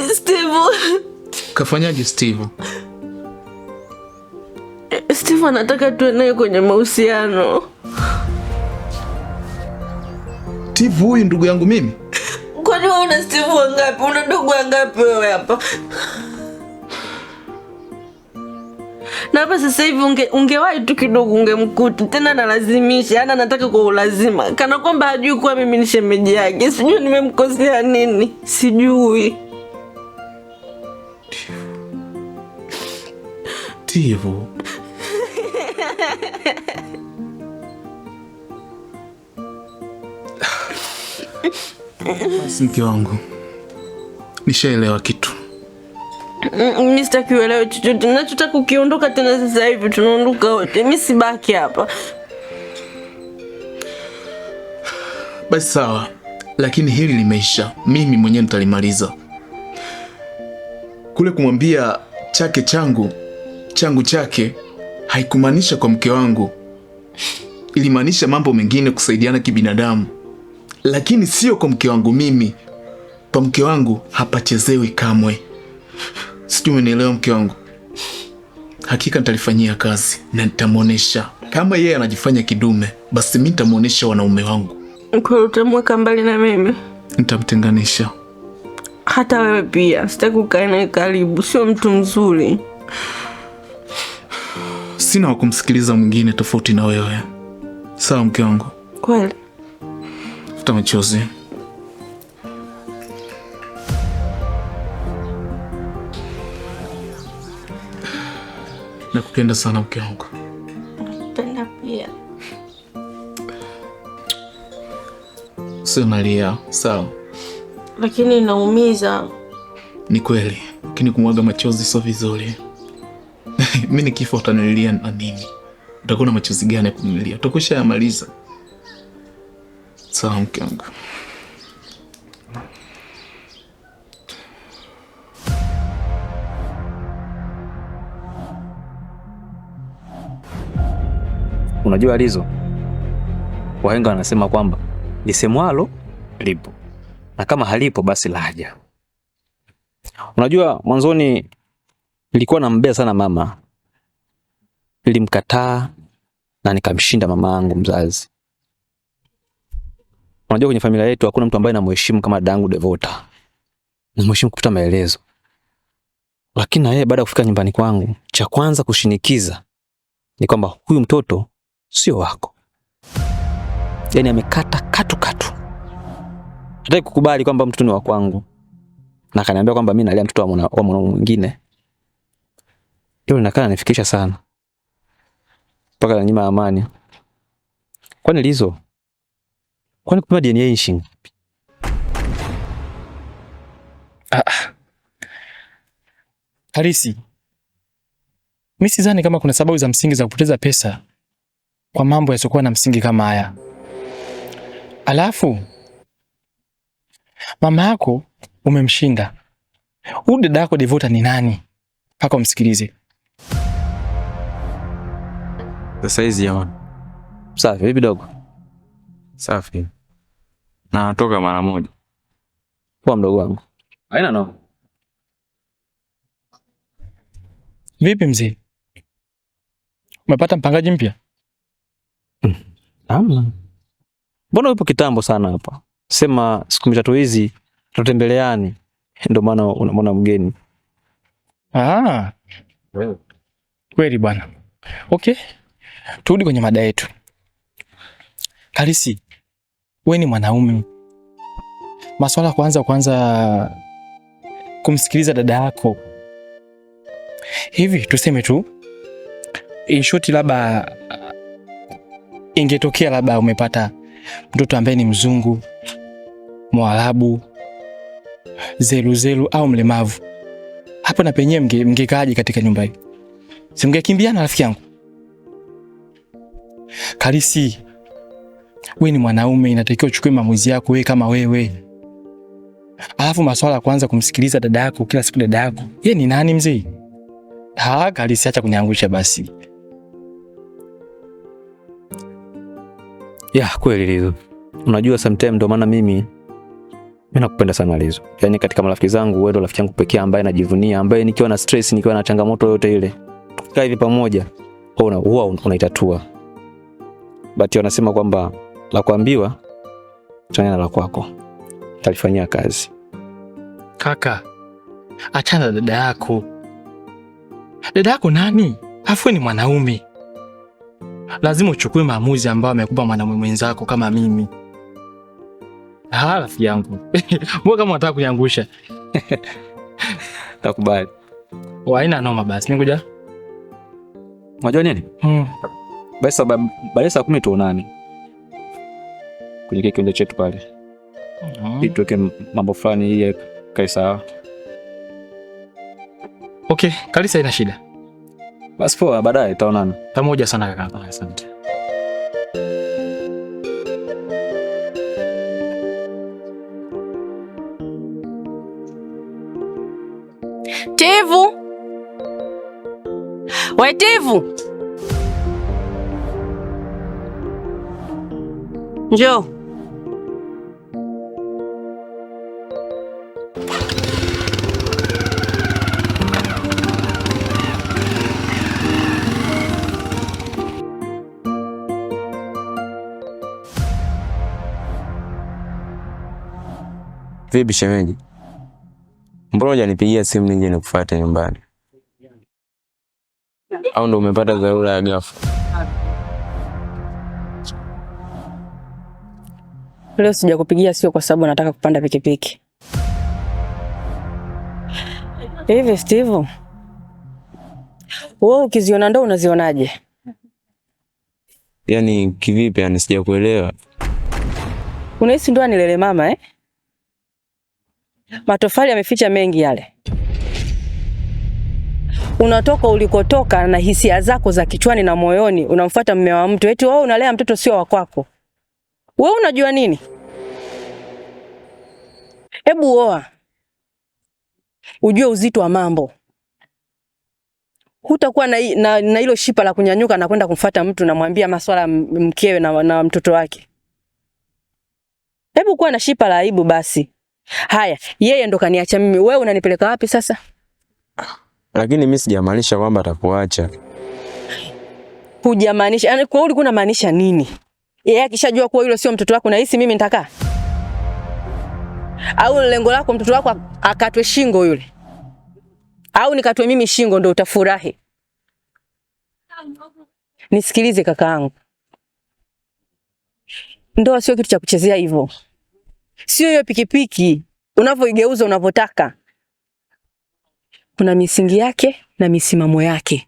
Steve. Kafanyaje Steve? Steve anataka tuwe naye kwenye mahusiano. Steve huyu ndugu yangu mimi? Kwani wewe una Steve wangapi? Una ndugu wangapi wewe hapa? Na hapa sasa hivi ungewahi tu kidogo ungemkuta. Tena nalazimisha, yani anataka kwa ulazima. Kana kwamba hajui kuwa mimi ni shemeji yake. Sijui nimemkosea nini. Sijui. Steve. Basi mke wangu, nishaelewa kitu. Mimi sitaki uelewe chochote. Ninachotaka ukiondoka tena sasa hivi tunaondoka wote. Mimi sibaki hapa. Basi sawa, lakini hili limeisha. Mimi mwenyewe nitalimaliza. Kule kumwambia chake changu, changu chake, haikumaanisha kwa mke wangu. Ilimaanisha mambo mengine, kusaidiana kibinadamu. Lakini sio kwa mke wangu mimi. Kwa mke wangu hapachezewi kamwe. Sijui umenielewa mke wangu? Hakika nitalifanyia kazi na nitamuonesha. Kama yeye anajifanya kidume, basi mimi nitamuonesha wanaume wangu. Kwa utamweka mbali na mimi? Nitamtenganisha. Hata wewe pia. Sitaki ukae naye karibu. Sio mtu mzuri. Sina wa kumsikiliza mwingine tofauti na wewe. Sawa mke wangu? Kweli. Futa machozi. Nakupenda sana mke wangu. Nakupenda pia. Sio nalia, sawa? Lakini inaumiza. Ni kweli, lakini kumwaga machozi sio vizuri. Mimi nikifa utanilia na nini? Utakuwa na machozi gani ya kunilia? Utakusha yamaliza. Sawa mke wangu. Unajua Lizo, wahenga wanasema kwamba lisemwalo lipo, na kama halipo basi laja. Unajua mwanzoni nilikuwa nambea sana mama, nilimkataa na nikamshinda mama yangu mzazi. Unajua kwenye familia yetu hakuna mtu ambaye anamheshimu kama dadangu Devota. Namheshimu kupita maelezo. Lakini na yeye baada ya kufika nyumbani kwangu, cha kwanza kushinikiza ni kwamba huyu mtoto sio wako. Yaani amekata katu. Hataki kukubali kwamba mtoto ni wa kwangu. Na akaniambia kwamba mimi nalea mtoto wa mwanaume mwingine. Hilo linakana nifikisha sana. Mpaka na nyima amani. Kwani Lizo? Kwani kupima DNA nchi? Halisi. Mimi sidhani kama kuna sababu za msingi za kupoteza pesa kwa mambo yasiokuwa na msingi kama haya. Alafu mama yako umemshinda. Huyu dada yako Devota ni nani? Paka umsikilize. Sasa hizi yaona. Safi, vipi dogo? Safi. Na natoka mara moja. Kwa mdogo wangu. Haina no. Vipi mzee? Umepata mpangaji mpya? Amna. Mbona upo kitambo sana hapa? Sema siku mitatu hizi tutembeleani. Ndio maana unamwona mgeni. Kweli bwana. Okay. Turudi kwenye mada yetu. Halisi, wewe ni mwanaume. Maswala kwanza kumsikiliza dada yako. Hivi tuseme tu in short, labda ingetokea labda umepata mtoto ambaye ni mzungu, Mwarabu, zelu au mlemavu. Hapa na penyewe mngekaaje katika nyumba hii? Si mngekimbiana rafiki yangu? Halisi, wewe ni mwanaume, inatakiwa uchukue maamuzi yako wewe kama wewe. Alafu maswala kwanza kumsikiliza dada yako kila siku dada yako. Yeye ni nani mzee? Halisi, acha kuniangusha basi. Ya kweli Lizo. Unajua sometimes ndo maana mimi Mimi nakupenda sana Lizo. Yaani katika marafiki zangu wewe ndo rafiki yangu pekee ambaye najivunia, ambaye nikiwa na stress, nikiwa na changamoto yote ile, tukikaa hivi pamoja, huwa unaitatua. But wanasema kwamba la kuambiwa chanya na la kwako. Talifanyia kazi. Kaka, achana dada yako. Dada yako nani? Afu ni mwanaume. Lazima uchukue maamuzi ambayo amekupa mwanamume mwenzako kama mimi. Rafiki yangu. Mbona kama unataka kuniangusha? Nakubali. Haina noma basi. Ningoja. Unajua nini? Basi baada saa 10 tuonane. Kwenye kiwanja chetu pale. Tuweke mambo fulani ili kae sawa. Okay, Kalisa ina shida. Basi poa, baadaye tutaonana. Pamoja sana kaka. Asante. Tivu. Wewe Tivu. Njoo. Vipi shemeji? Mbona hujanipigia simu nije nikufuate nyumbani? Au ndo umepata dharura ya ghafla? Leo sijakupigia sio kwa sababu nataka kupanda pikipiki. Hivi Steve, wewe ukiziona ndo unazionaje? Yaani kivipi? Yani sijakuelewa. Unahisi ndo anilele mama eh? Matofali yameficha mengi yale. Unatoka ulikotoka na hisia zako za kichwani na moyoni, unamfuata mume wa mtu. Eti wewe unalea mtoto sio wa kwako. Wewe unajua nini? Hebu oa. Ujue uzito wa mambo. Hutakuwa na hilo shipa la kunyanyuka na kwenda kumfuata mtu na mwambia masuala mkewe na mtoto wake. Hebu kuwa na shipa la aibu basi. Haya, yeye ndo kaniacha mimi. Wewe unanipeleka wapi sasa? Lakini mimi sijamaanisha kwamba atakuacha. Hujamaanisha? Yaani kwa ulikuwa unamaanisha nini? Yeye akishajua kuwa yule sio mtoto wako na hisi mimi nitakaa? Au lengo lako mtoto wako akatwe shingo yule? Au nikatwe mimi shingo ndo utafurahi? Nisikilize kakaangu. Ndoa sio kitu cha kuchezea hivyo. Sio hiyo pikipiki unavyoigeuza unavyotaka. Kuna misingi yake na misimamo yake.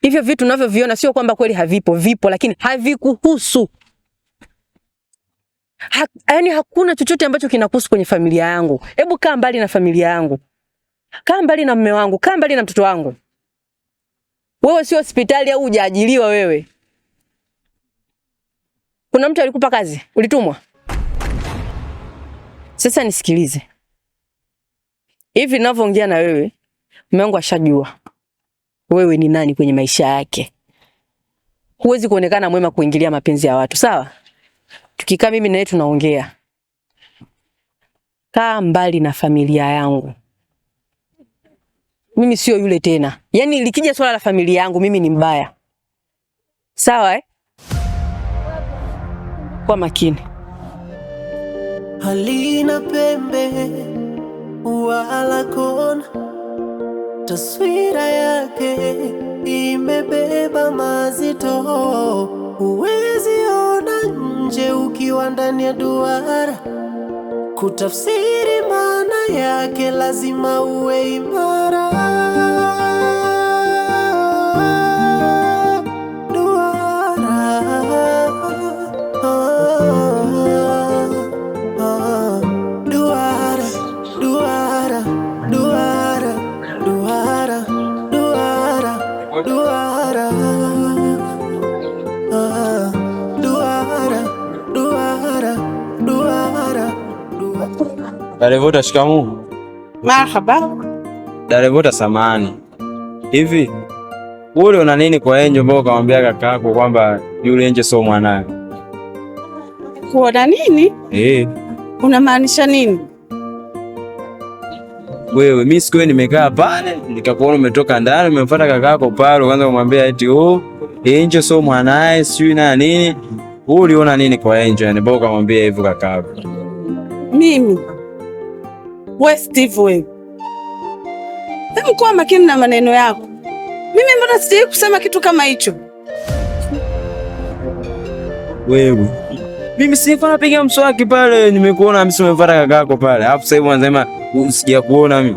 Hivyo vitu unavyoviona sio kwamba kweli havipo, vipo lakini havikuhusu. Yaani hakuna chochote ambacho kinakuhusu kwenye familia yangu. Hebu kaa mbali na familia yangu. Kaa mbali na mume wangu, kaa mbali na mtoto wangu. Wewe sio hospitali au hujaajiriwa wewe. Kuna mtu alikupa kazi? Ulitumwa? Sasa nisikilize. Hivi ninavyoongea na wewe, mume wangu ashajua wewe ni nani kwenye maisha yake. Huwezi kuonekana mwema kuingilia mapenzi ya watu, sawa? Tukikaa mimi na yeye tunaongea. Kaa mbali na familia yangu. Mimi sio yule tena. Yaani likija swala la familia yangu mimi ni mbaya. Sawa eh? Kwa makini. Halina pembe wala kona, taswira yake imebeba mazito. Huwezi ona nje ukiwa ndani ya duara, kutafsiri maana yake lazima uwe imara. Darevota, shikamoo. Marhaba. Darevota, samani. Hivi wewe una nini kwa Angel mbona ukamwambia kakako kwamba yule Angel sio mwanae? Kuona nini? Unamaanisha nini? Wewe mimi siku nimekaa pale nikakuona umetoka ndani umemfuata kakako pale ukaanza kumwambia eti Angel so mwanae sio na nini. Wewe uliona nini kwa Angel? Yani bora kumwambia hivyo kakako. Mimi. Wewe Steve wewe. Hebu kuwa makini na maneno yako. Mimi mbona sijai kusema kitu kama hicho? Wewe. Mimi sikuwa napiga mswaki pale nimekuona mimi umemfuata kakako pale. Alafu sasa hivi unasema usija kuona mimi.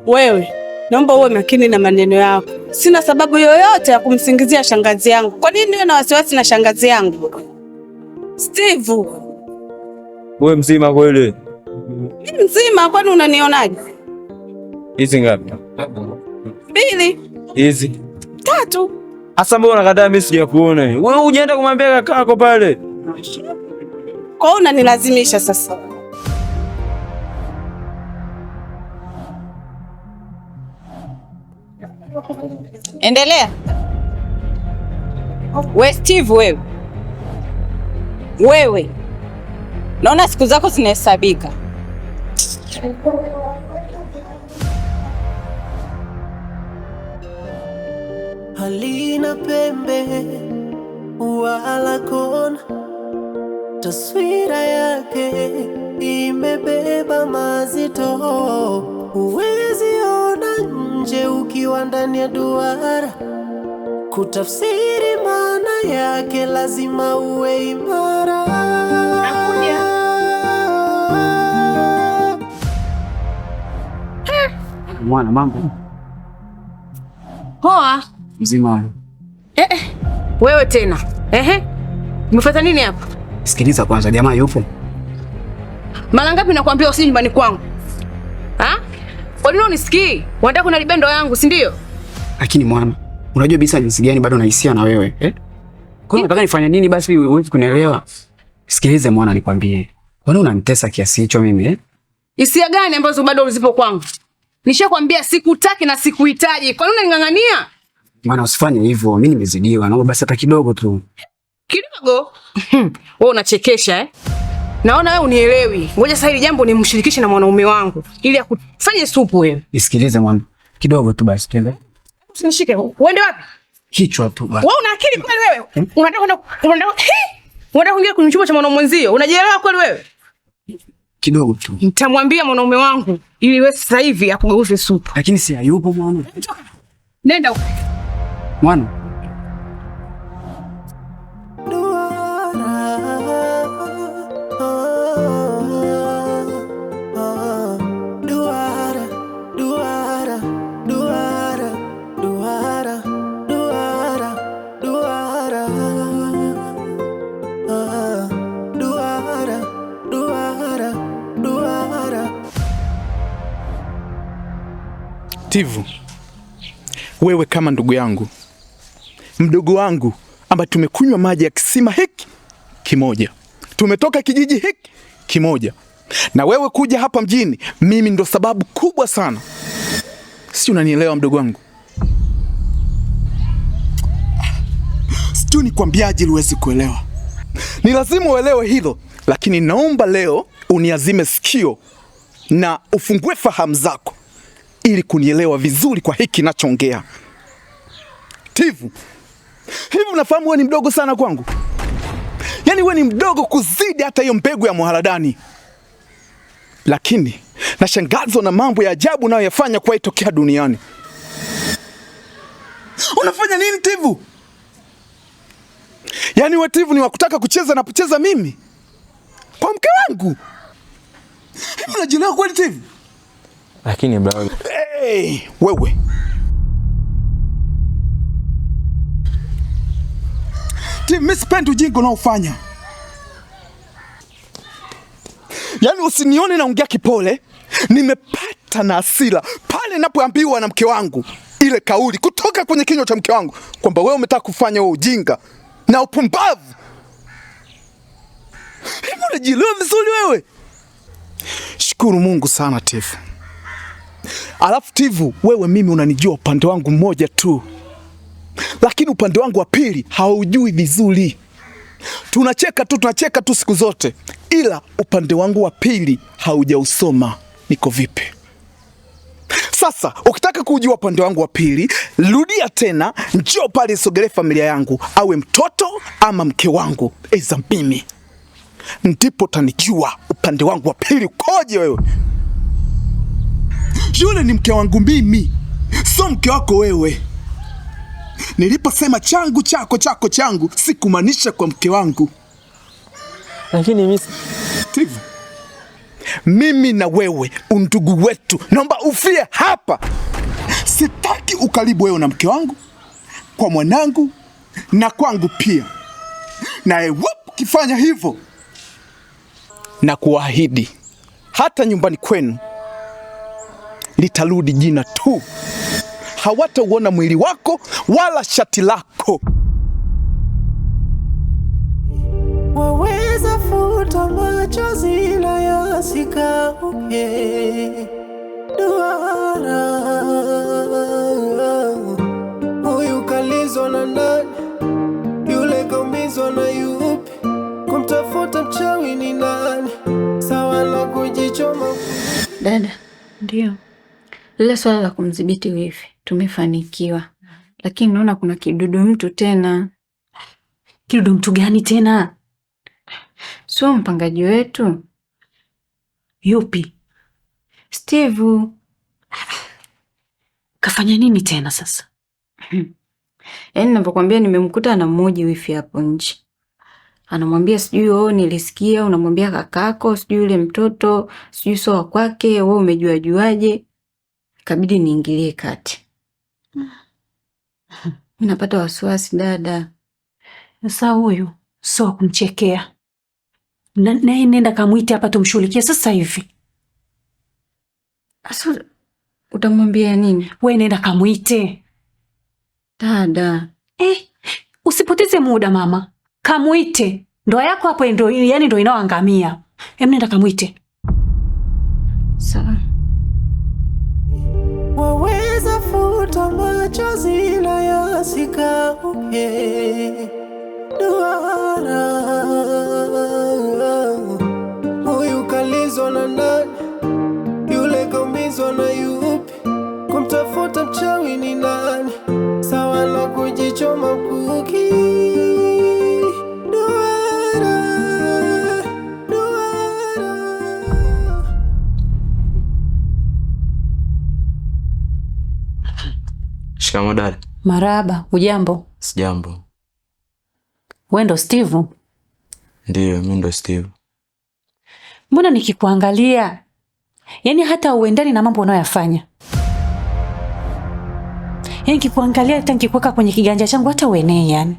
Wewe, naomba uwe makini na maneno yako. Sina sababu yoyote ya kumsingizia shangazi yangu. Kwa nini niwe na wasiwasi na shangazi yangu? Steve. Wewe mzima kweli? Mimi mzima, kwani unanionaje? Hizi ngapi? 2. Hizi 3. Asa mbona unakataa mimi sija kuona? Wewe hujaenda kumwambia kakako pale. Kwa hiyo unanilazimisha sasa. Endelea. We Steve wewe. Wewe. Naona siku zako zinahesabika. Halina pembe wala kona, taswira yake imebeba mazito. Huwezi ona nje ukiwa ndani ya duara, kutafsiri maana yake lazima uwe imara. Mwana mambo. Poa. Mzima. Wewe tena. Umefuata nini hapa? Sikiliza kwanza, jamaa yupo. Mara ngapi nakwambia usije nyumbani kwangu? Kwa nini unisikii? Unataka kunalibia ndoa yangu, si ndio? Lakini mwana, unajua bisa jinsi gani bado nahisia na wewe, Kwa nini unataka nifanye nini basi wewe kunielewa? Sikiliza mwana nikwambie. Kwa nini unanitesa kiasi hicho mimi, Hisia gani ambazo bado ulizipo kwangu? Nishakwambia sikutaki na sikuhitaji. Kwa nini unaning'ang'ania? Mwana usifanye hivyo, mimi nimezidiwa. Naomba basi hata kidogo tu. Kidogo? Wewe unachekesha Naona wewe unielewi. Ngoja sasa hili jambo nimshirikishe na mwanaume wangu ili akufanye supu wewe. Nisikilize mwana. Kidogo tu basi twende. Usinishike. Uende wapi? Kichwa tu basi. Wewe una akili kweli wewe? Unataka kuingia kwenye chumba cha mwanaume mwenzio? Unajielewa kweli wewe? Kidogo tu. Nitamwambia mwanaume wangu ili wewe sasa hivi akugeuze supu. Lakini si hayupo mwana. Nenda huko. Mwana. Tivu, wewe kama ndugu yangu, mdogo wangu, ambaye tumekunywa maji ya kisima hiki kimoja, tumetoka kijiji hiki kimoja, na wewe kuja hapa mjini, mimi ndo sababu kubwa sana. Si unanielewa mdogo wangu? Sijui nikwambiaje ili uweze kuelewa. Ni lazima uelewe hilo, lakini naomba leo uniazime sikio na ufungue fahamu zako ili kunielewa vizuri kwa hiki ninachoongea. Tivu, hivi unafahamu wewe ni mdogo sana kwangu? Yaani wewe ni mdogo kuzidi hata hiyo mbegu ya mharadani. Lakini nashangazwa na mambo ya ajabu unayoyafanya kwa itokea duniani. Unafanya nini Tivu? Yaani wewe Tivu ni wakutaka kucheza na kucheza mimi kwa mke wangu? Hivi unajielewa kweli Tivu? Lakini bro. Hey, wewe. Tivu, mimi sipendi ujinga unaofanya. Yaani usinione naongea kipole, nimepata na hasira pale ninapoambiwa na mke wangu ile kauli kutoka kwenye kinywa cha mke wangu kwamba wewe umetaka kufanya wewe ujinga na upumbavu. Hivi unajielewa vizuri wewe? Shukuru Mungu sana Tivu. Alafu Tivu, wewe mimi unanijua upande wangu mmoja tu, lakini upande wangu wa pili haujui vizuri. Tunacheka tu siku zote, ila upande wangu wa pili haujausoma. Niko vipi? Sasa ukitaka kujua upande wangu wa pili, rudia tena, njoo pale sogelee familia yangu, awe mtoto ama mke wangu, eza mimi, ndipo tanijua upande wangu wa pili koje wewe. Yule ni mke wangu mimi, so mke wako wewe. Niliposema changu chako chako changu, sikumaanisha kwa mke wangu. Lakini Steve, mimi na wewe undugu wetu, naomba ufie hapa. Sitaki ukaribu wewe na mke wangu, kwa mwanangu na kwangu pia. Na iwapo kifanya hivyo, na kuahidi hata nyumbani kwenu litarudi jina tu, hawatauona mwili wako wala shati lako. Waweza futa machozi na yasikauke, duara huyu kalizwa na nani, yule kaumizwa na yupi, kumtafuta mchawi ni nani, sawa na kujichoma. Dada, Ndio. lile swala la kumdhibiti wifi tumefanikiwa, lakini naona kuna kidudu mtu tena. Kidudu mtu gani tena? Sio mpangaji wetu Yupi? Steve. Kafanya nini tena sasa? Yaani ninapokuambia nimemkuta na mmoja wifi hapo nje. Anamwambia sijui wewe nilisikia unamwambia kakako sijui yule mtoto sijui sio wa kwake, wewe umejua juaje? Kabidi niingilie kati. Mimi napata wasiwasi dada. Sasa huyu sio kumchekea. Naye nenda kamuite hapa tumshughulikie sasa hivi. Asa utamwambia nini? Wewe nenda kamuite. Dada. Usipoteze muda mama. Kamuite. Ndoa yako hapo ndio yani ndio inaoangamia. Nenda kamuite. Sawa. Waweza futa machozi na yasikauke, duara huyu kalizwa na nani, yule kaumizwa na yupi, kumtafuta mchawi ni nani, sawa na kujichoma kuki, duara. Shikamoo dada. Marahaba, hujambo? Sijambo. Wewe ndo Steve? Ndiyo, mimi ndo Steve. Mbona nikikuangalia yani hata uendani na mambo unayoyafanya? Yani nikikuangalia hata nikikuweka kwenye kiganja changu hata uenee yani.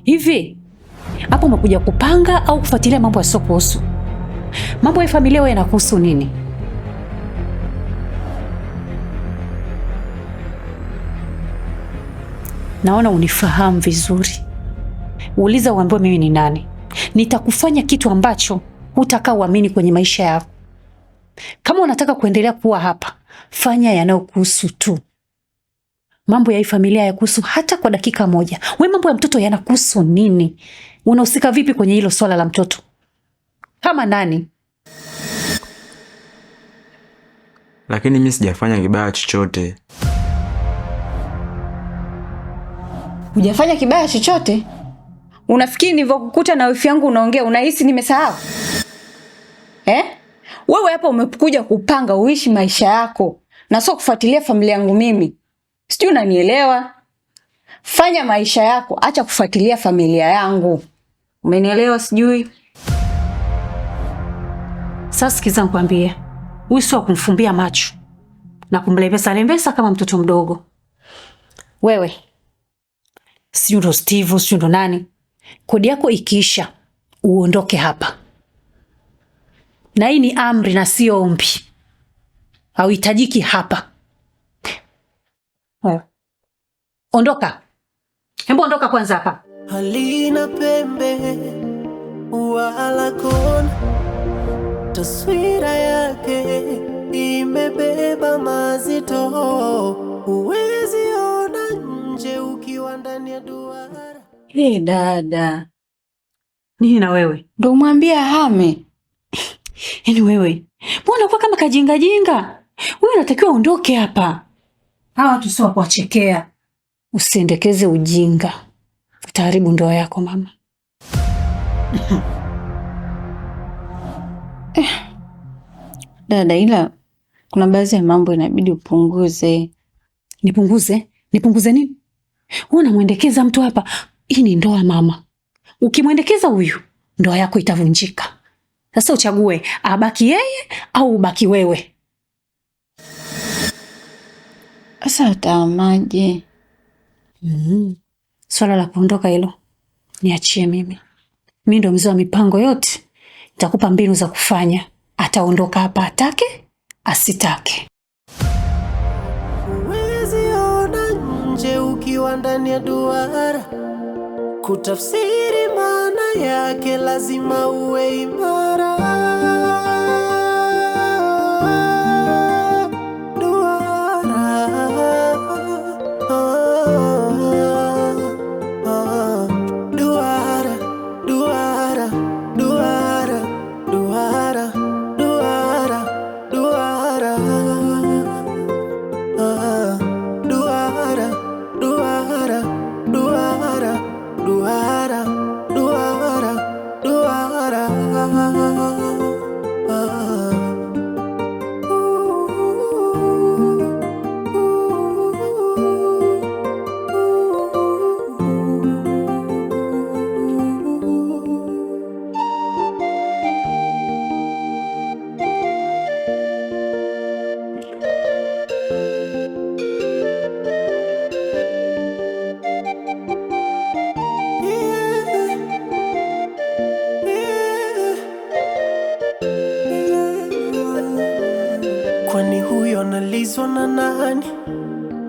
Hivi hapo umekuja kupanga au kufuatilia mambo yasiokuhusu? Mambo ya familia wewe yanakuhusu nini? Naona unifahamu vizuri. Uuliza uambiwe mimi ni nani. Nitakufanya kitu ambacho hutakaa uamini kwenye maisha yako. Kama unataka kuendelea kuwa hapa, fanya yanayokuhusu tu. Mambo ya hii familia hayakuhusu hata kwa dakika moja. Wewe mambo ya mtoto yanakuhusu nini? Unahusika vipi kwenye hilo swala la mtoto? Kama nani? Lakini mimi sijafanya kibaya chochote. Hujafanya kibaya chochote? Unafikiri nilivyokukuta na wifi yangu unaongea unahisi nimesahau? Wewe hapa umekuja kupanga uishi maisha yako na sio kufuatilia familia yangu mimi. Sijui unanielewa? Fanya maisha yako, acha kufuatilia familia yangu. Umenielewa sijui? Sasa sikiza nikwambie. Huyu sio kumfumbia macho na kumlembesa kama mtoto mdogo. Wewe sijui ndo Steve, sijui ndo nani. Kodi yako ikiisha, uondoke hapa. Na hii ni amri na sio ombi. Hauhitajiki hapa. Wewe ondoka. Hebu ondoka kwanza hapa. Halina pembe wala kona, taswira yake imebeba mazito, huwezi ona nje ukiwa ndani ya duara. Dada, Nini na wewe? Ndio mwambie ahame. Yaani wewe, mbona unakuwa kama kajinga jinga? Wewe unatakiwa ondoke hapa. Hawa watu sio wa kuwachekea. Usiendekeze ujinga. Utaharibu ndoa yako mama. Dada, ila kuna baadhi ya mambo inabidi upunguze. Nipunguze? Nipunguze nini? Wewe unamwendekeza mtu hapa. Hii ni ndoa mama. Ukimwendekeza huyu, ndoa yako itavunjika. Sasa uchague, abaki yeye au ubaki wewe. Sasa atamaje? Swala la kuondoka hilo niachie mimi. Mimi ndo mzee wa mipango yote. Nitakupa mbinu za kufanya. Ataondoka hapa atake, asitake. Huwezi ona nje ukiwa ndani ya duara. Kutafsiri maana yake lazima uwe imara. Kwani huyo analizwa na nani?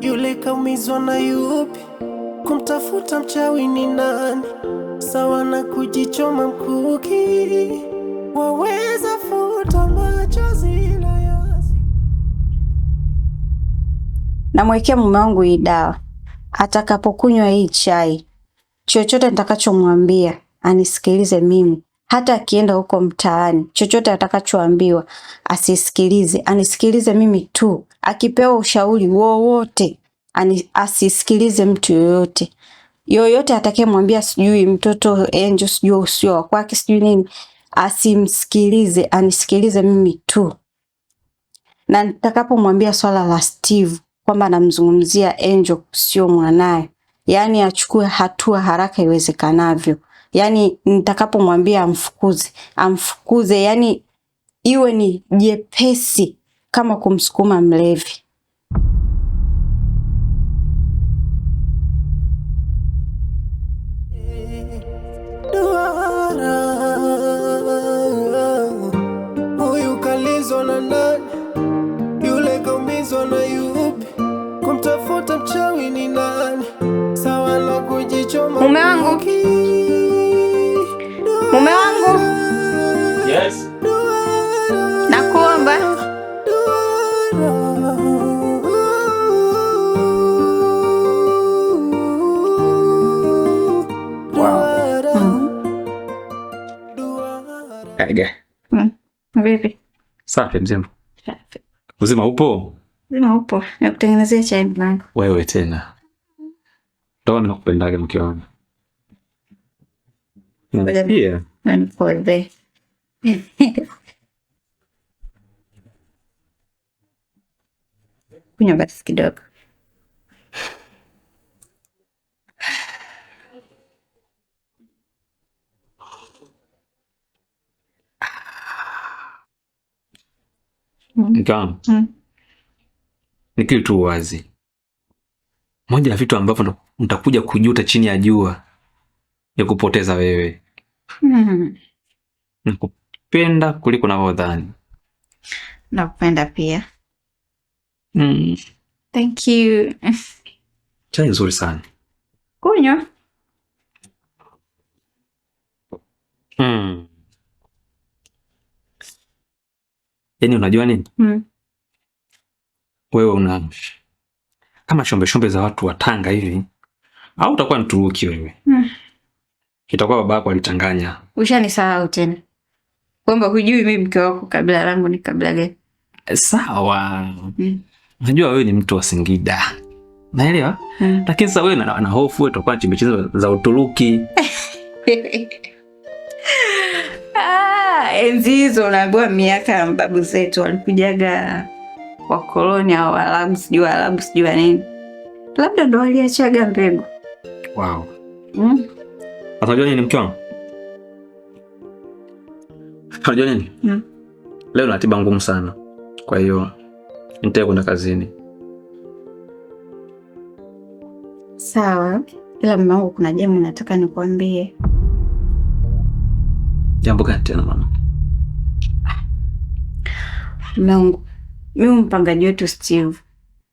Yule kaumizwa na yupi? Kumtafuta mchawi ni nani? Sawa na kujichoma mkuki. Waweza futa machozi la yasi. Namwekea mume wangu hii dawa. Atakapokunywa hii chai, chochote nitakachomwambia anisikilize mimi. Hata akienda huko mtaani, chochote atakachoambiwa asisikilize, anisikilize mimi tu. Akipewa ushauri wowote, asisikilize mtu yoyote. Yoyote atakayemwambia sijui mtoto Angel sijui usio wa kwake sijui nini, asimsikilize, anisikilize mimi tu. Na nitakapomwambia swala la Steve kwamba namzungumzia Angel sio mwanae, yani achukue hatua haraka iwezekanavyo. Yani nitakapomwambia amfukuze, yani iwe ni jepesi kama kumsukuma mlevi. Huyu kalizwa na nani? Yule kaumizwa na yupi? Kumtafuta mchawi ni nani? Sawa na kujichoma. Mume wangu. Mume wangu. Yes. Nakuomba. Kaiga. Vipi? Safi mzima. Uzima upo? Uzima upo. Nakutengenezea chai blanco. Wewe tena. Ndio nakupendaga mke wangu. Pia. Pole. Kunywa basi kidogo. Mkamu. Nikili tu wazi. Moja ya vitu ambavyo mtakuja kujuta chini ya jua ni kupoteza wewe. Nakupenda kuliko unavyodhani. Nakupenda pia. Thank you. Chai nzuri sana. Kunywa. Yaani unajua nini? Wewe una kama shombe za watu wa Tanga hivi. Au utakuwa Mturuki wewe? itakuwa babako alichanganya. Ushanisahau tena kwamba hujui mimi mke wako kabila langu ni kabila gani? Sawa. Najua wewe ni mtu wa Singida. Naelewa? Lakini sasa wewe na hofu utakuwa chimbichizo za Uturuki. Enzi hizo unaambiwa miaka ya mababu zetu walikujaga wakoloni au Waarabu sijui nini. Labda ndo waliachaga mbegu. Wow. Unajua nini mke wangu? Unajua nini? Leo na ratiba ngumu sana. Kwa hiyo nitaka kwenda kazini. Sawa. Ila mume wangu kuna jambo nataka nikwambie. Jambo gani tena mama? Mume wangu, mimi mpangaji wetu Steve.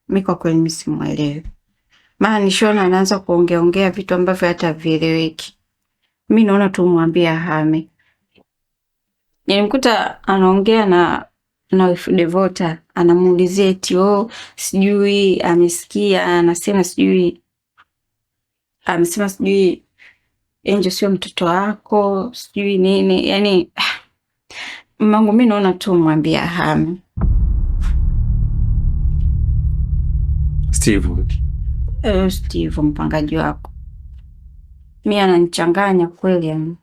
Mimi kwa kweli mimi simuelewi. Maana nishona anaanza kuongea vitu ambavyo hata vieleweki. Mimi naona tu mwambie ahame. Nilimkuta anaongea na wife Devota, anamuulizia eti sijui amesikia anasema sijui amesema sijui Angel sio mtoto wako, sijui nini. Yaani mangu mimi naona tu mwambie ahame. Steve mpangaji wako. Mimi ananichanganya kweli yani.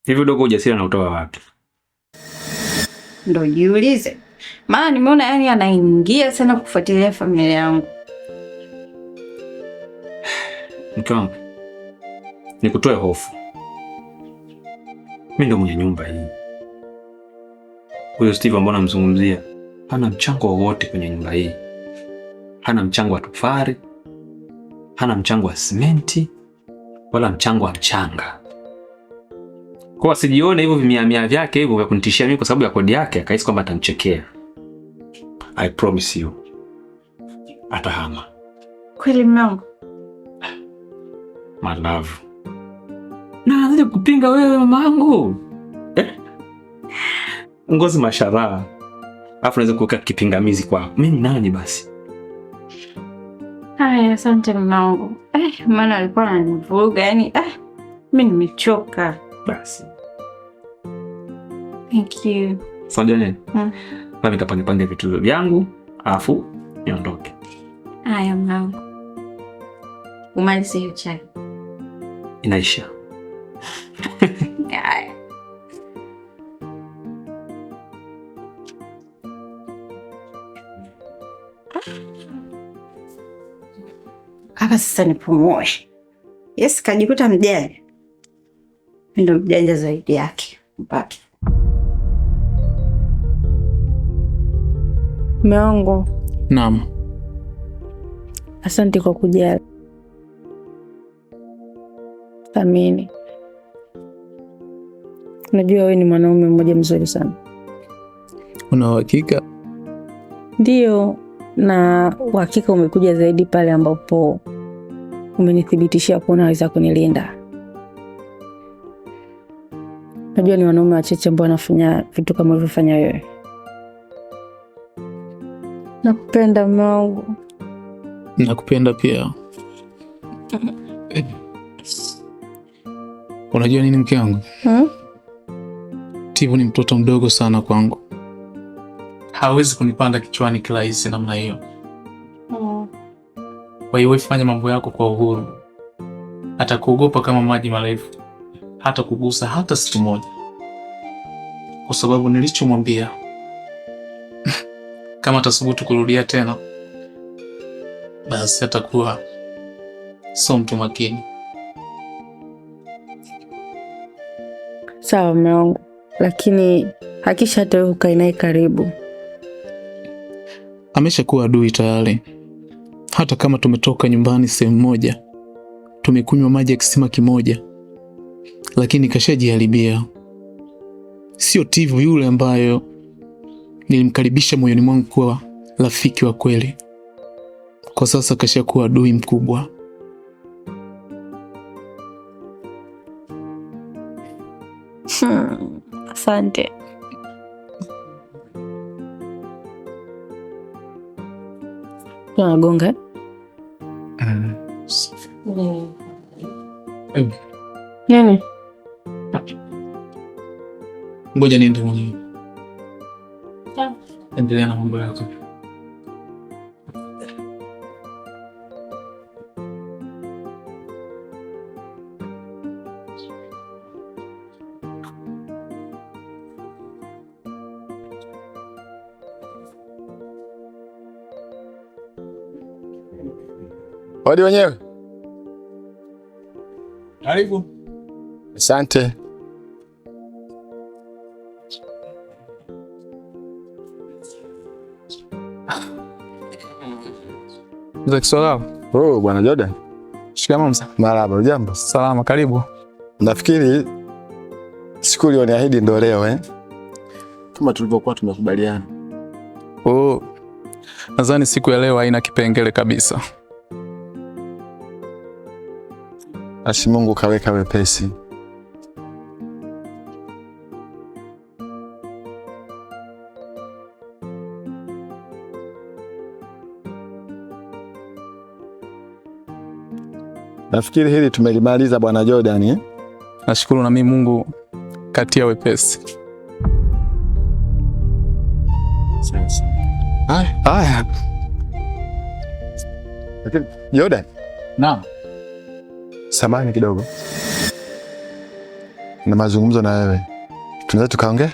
Hivi dogo ujasiri anautoa wapi? Ndio jiulize. Maana nimeona yani anaingia sana kufuatilia familia yangu. Mke wangu, nikutoe hofu. Mimi ndo mwenye nyumba hii. Huyo Steve mbona mzungumzia? Hana mchango wowote kwenye nyumba hii. Hana mchango wa tofali, hana mchango wa simenti, wala mchango wa mchanga. Kwa sijione hivyo vimiamia vyake hivyo vya kunitishia mimi kwa sababu ya kodi yake akahisi kwamba atamchekea. I promise you. Atahama. Kweli mwanangu? My love. Na ndio kupinga wewe mamangu. Ngozi mashallah. Alafu naweza kuweka kipingamizi kwako. Mimi nani basi? Haya, asante mwanangu. Maana alikuwa ananivuruga yani mimi nimechoka. Basi. Thank you. Sasa nini? Mimi nitapanga vitu vyangu, alafu niondoke. Haya mwanangu. Umalize hiyo chai. Inaisha. Haya. Hapa sasa nipumue. Yes, kajikuta mjanja. Ndio mjanja zaidi yake. Mpaki. Mume wangu. Naam. Asante kwa kujali. Thamini. Najua wewe ni mwanaume mmoja mzuri sana. Una uhakika? Ndio, na uhakika umekuja zaidi pale ambapo umenithibitishia kuwa unaweza kunilinda. Najua ni wanaume wachache ambao wanafanya vitu kama ulivyofanya wewe. Nakupenda mume wangu. Nakupenda pia. Unajua nini mke wangu? Tibu ni mtoto mdogo sana kwangu. Hawezi kunipanda kichwani kirahisi namna hiyo. Kwa hiyo fanya mambo yako kwa uhuru. Hata kuogopa kama maji marefu. Hata kugusa hata siku moja. Kwa sababu nilichomwambia kama atasubutu kurudia tena, basi atakuwa sio mtu makini. Sawa mume wangu, lakini hakisha hata wewe ukae naye karibu. Ameshakuwa adui tayari. Hata kama tumetoka nyumbani sehemu moja, tumekunywa maji ya kisima kimoja, lakini kashajiharibia. Sio Tivu yule ambayo nilimkaribisha moyoni mwangu kuwa rafiki wa kweli. Kwa sasa kashakuwa adui mkubwa. Asante. Tunagonga. Nini? Ngoja niende mwenyewe. Endelea na mambo yako. Hodi wenyewe. Karibu. Asante. Mzee Kisolao. Oh, Bwana Jordan. Shikamoo mzee. Marahaba, ujambo? Salama, karibu. Nafikiri siku ulioniahidi ndio leo kama tulivyokuwa tumekubaliana. Oh. Nadhani siku ya leo haina kipengele kabisa. Asi Mungu kaweka wepesi. Nafikiri hili tumelimaliza Bwana Jordan. Nashukuru na mimi Mungu katia wepesi. Sasa. Haya. Lakini Jordan. Naam. Samahani kidogo. Na mazungumzo na wewe. Tunaweza tukaongea?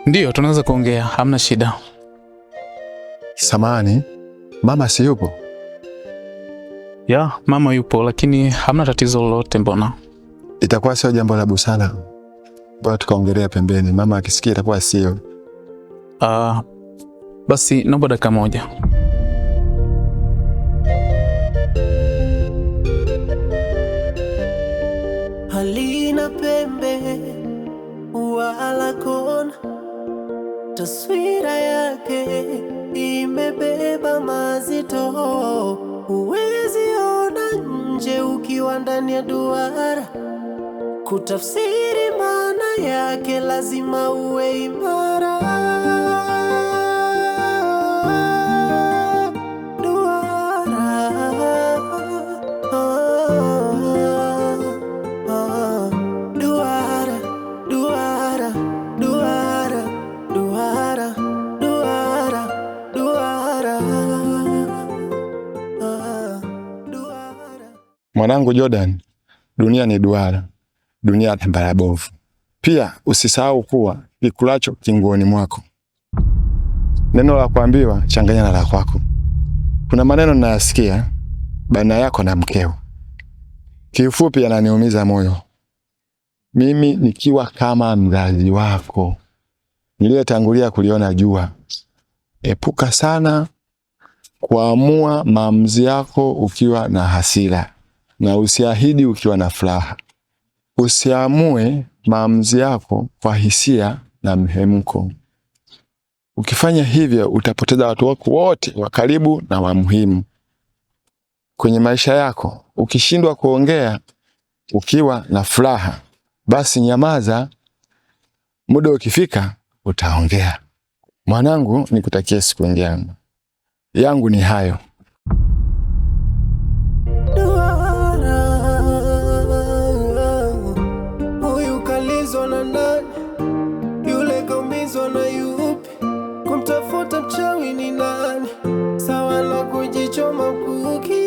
Ndio, tunaweza kuongea, hamna shida. Samahani, mama si yupo? Ya, mama yupo lakini hamna tatizo lolote mbona. Itakuwa sio jambo la busara. Bora tukaongelea pembeni. Mama akisikia itakuwa sio. Basi naomba dakika moja. Halina pembe wala kona, taswira yake imebeba mazito. Huwezi ona nje ukiwa ndani ya duara, kutafsiri maana yake lazima uwe imara. Mwanangu Jordan, dunia ni duara, dunia ni mbaya bovu. Pia usisahau kuwa kikulacho kinguoni mwako. Neno la kuambiwa changanya na la kwako. Kuna maneno ninayasikia baina yako na mkeo. Kiufupi yananiumiza moyo. Mimi nikiwa kama mzazi wako niliyetangulia kuliona jua. Epuka sana kuamua maamuzi yako ukiwa na hasira. Na usiahidi ukiwa na furaha. Usiamue maamuzi yako kwa hisia na mhemko. Ukifanya hivyo utapoteza watu wako wote wa karibu na wa muhimu kwenye maisha yako. Ukishindwa kuongea ukiwa na furaha, basi nyamaza. Muda ukifika utaongea. Mwanangu, nikutakie siku njema. Yangu ni hayo. Kumtafuta mchawi ni nani? Sawa na kujichoma kuki.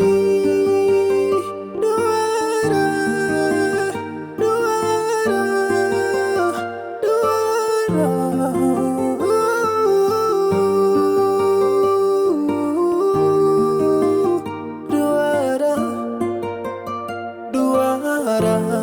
Duara, duara, duara. Duara, duara.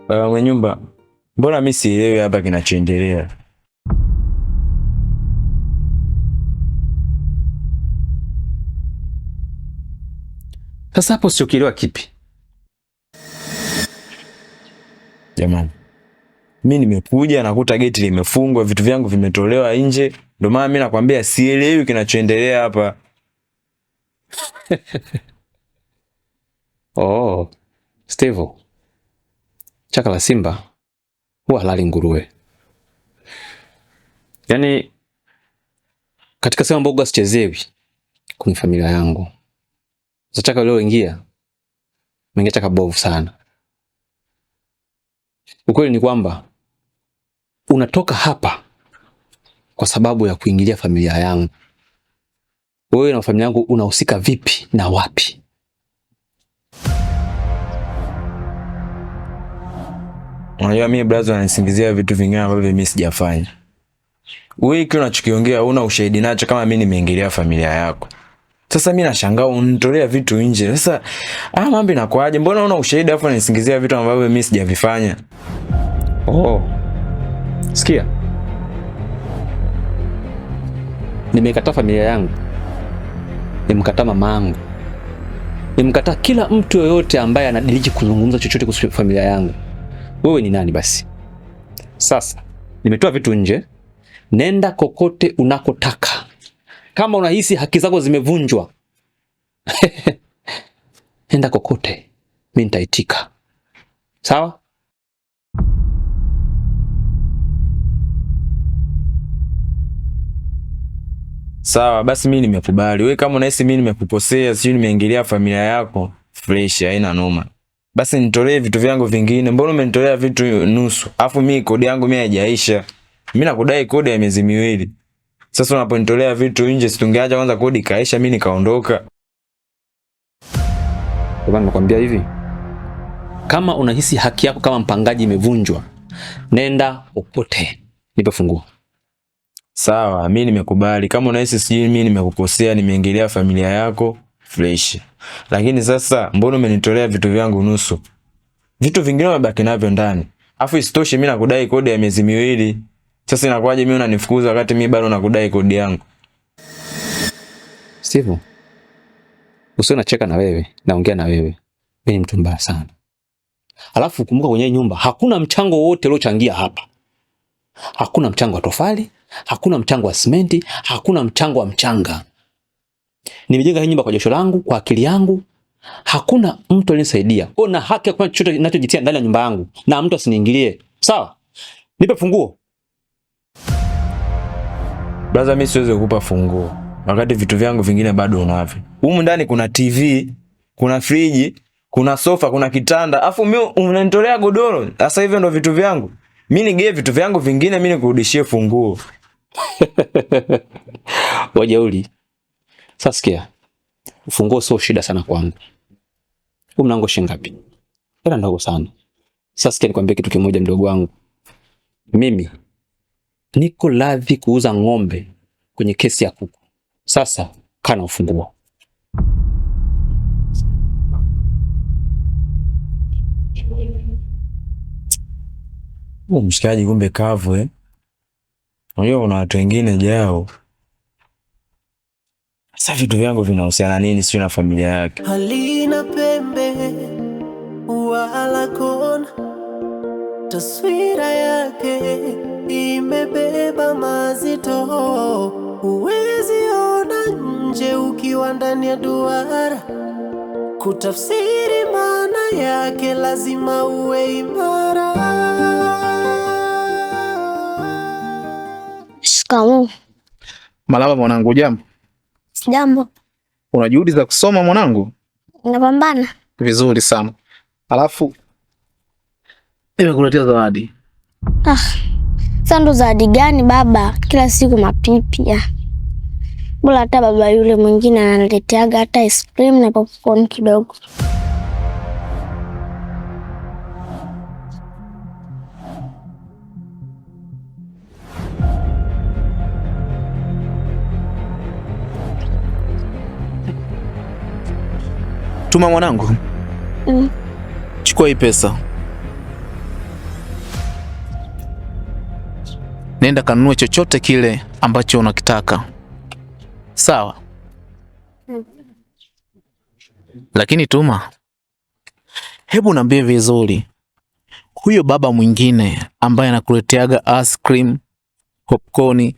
Baba mwenye nyumba, mbona mimi sielewi hapa kinachoendelea? Sasa hapo sio kielewa kipi? Jamani, mimi nimekuja nakuta geti limefungwa, vitu vyangu vimetolewa nje. Ndio maana mimi nakwambia sielewi kinachoendelea hapa. Oh, Steve. Chaka la simba huwa halali nguruwe. Yaani katika sema mboga sichezewi kwenye familia yangu. Sasa chaka leo ingia. Mengia chaka bovu sana. Ukweli ni kwamba unatoka hapa kwa sababu ya kuingilia familia yangu. Wewe na familia yangu unahusika vipi na wapi? Unajua mimi brother ananisingizia vitu vingine ambavyo mimi sijafanya. Wewe kile unachokiongea una ushahidi nacho kama mimi nimeingilia familia yako. Sasa mimi nashangaa unitolea vitu nje. Sasa mambo inakwaje? Mbona una ushahidi afu unanisingizia vitu ambavyo mimi sijavifanya? Oh. Sikia. Nimekataa familia yangu. Nimekataa mama yangu. Nimekataa kila mtu yoyote ambaye anadiriki kuzungumza chochote kuhusu familia yangu. Wewe ni nani basi? Sasa nimetoa vitu nje. Nenda kokote unakotaka. Kama unahisi haki zako zimevunjwa, nenda kokote, mimi nitaitika. Sawa? Sawa, basi mimi nimekubali. Wewe kama unahisi mimi nimekukosea, sio nimeingilia familia yako, fresh, haina noma. Basi nitolee vitu vyangu vingine. Mbona umenitolea vitu nusu? Alafu mimi kodi yangu mimi haijaisha. Mimi nakudai kodi ya miezi 2. Sasa unaponitolea vitu nje, situngeacha kwanza kodi kaisha mimi nikaondoka. Kwa maana nakwambia hivi. Kama unahisi haki yako kama mpangaji imevunjwa, nenda popote. Nipe funguo. Sawa, mimi nimekubali. Kama unahisi sijui mimi nimekukosea, nimeingilia familia yako, fresh. Lakini sasa mbona umenitolea vitu vyangu nusu? Vitu vingine umebaki navyo ndani. Afu isitoshe mimi nakudai kodi ya miezi 2. Sasa inakuwaje mimi unanifukuza wakati mimi bado nakudai kodi yangu? Steve. Usio nacheka na wewe, naongea na wewe. Mimi ni mtu mbaya sana. Alafu kumbuka kwenye nyumba hakuna mchango wote uliochangia hapa. Hakuna mchango wa tofali, hakuna mchango wa simenti, hakuna mchango wa mchanga. Nimejenga hii nyumba kwa jasho langu, kwa akili yangu. Hakuna mtu alinisaidia. Una haki ya kufanya chochote ninachojitia ndani ya nyumba yangu na mtu asiniingilie. Sawa? Nipe funguo. Brother, mimi siwezi kukupa funguo wakati vitu vyangu vingine bado unavyo. Humu ndani kuna TV, kuna friji, kuna sofa, kuna kitanda. Afu mimi unanitolea godoro. Sasa hivyo ndo vitu vyangu. Mimi nigee vitu vyangu vingine, mimi nikurudishie funguo. Wajeuri. Sasa sikia. Funguo sio shida sana kwangu. Huu mlango shingapi? Hela ndogo sana. Sasa sikia nikwambie kitu kimoja mdogo wangu. Mimi niko radhi kuuza ng'ombe kwenye kesi ya kuku. Sasa kana ufunguo. Mshikaji kumbe kavu Unajua kuna watu wengine jao. Sasa vitu vyangu vinahusiana nini sio na familia yake? Halina pembe wala kona, taswira yake imebeba mazito. Huwezi ona nje ukiwa ndani ya duara, kutafsiri maana yake lazima uwe imara. Shikamoo. Malaba mwanangu, jambo. Jambo. Una juhudi za kusoma mwanangu? Napambana. Vizuri sana. Alafu nimekuletea zawadi. Sasa ndo zawadi gani baba? Kila siku mapipi ya. Bora hata baba yule mwingine analeteaga hata ice cream na popcorn kidogo. Tuma mwanangu. Chukua hii pesa. nenda kanunue chochote kile ambacho unakitaka. Sawa? Lakini Tuma, hebu niambie vizuri, huyo baba mwingine ambaye anakuleteaga ice cream, popcorn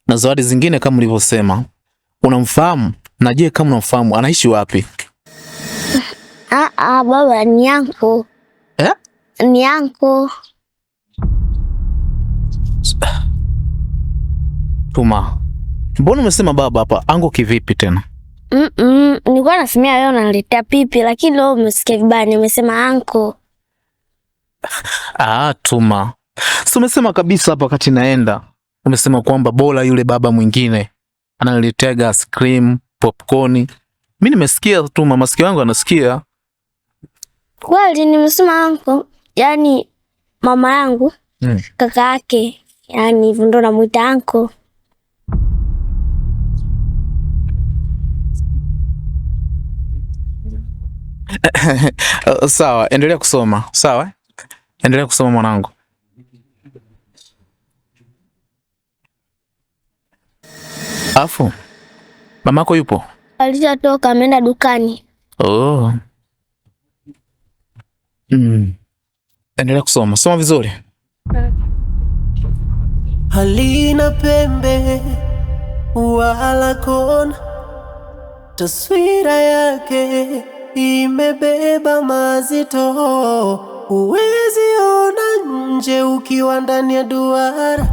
na zawadi zingine kama ulivyosema, unamfahamu? Na je, kama unamfahamu, anaishi wapi? Baba ni yangu. Ni yangu. Tuma, mbona umesema baba hapa? Angu kivipi tena? Nilikuwa nasemea wewe unaniletea pipi, lakini leo umesikia vibaya, nimesema anko. Tuma, si umesema kabisa hapa wakati naenda, umesema kwamba bora yule baba mwingine ananiletea ice cream, popcorn. Mimi nimesikia Tuma, masikio yangu yanasikia. Kweli nimesema anko, yani mama yangu, kaka yake, yani hivyo ndo namuita anko. Sawa, endelea kusoma. Sawa? Endelea kusoma mwanangu. Afu mamako yupo? Alishatoka, ameenda dukani. Oh. Endelea kusoma. Soma vizuri. Halina pembe wala kona, taswira yake imebeba mazito, huwezi ona nje ukiwa ndani ya duara.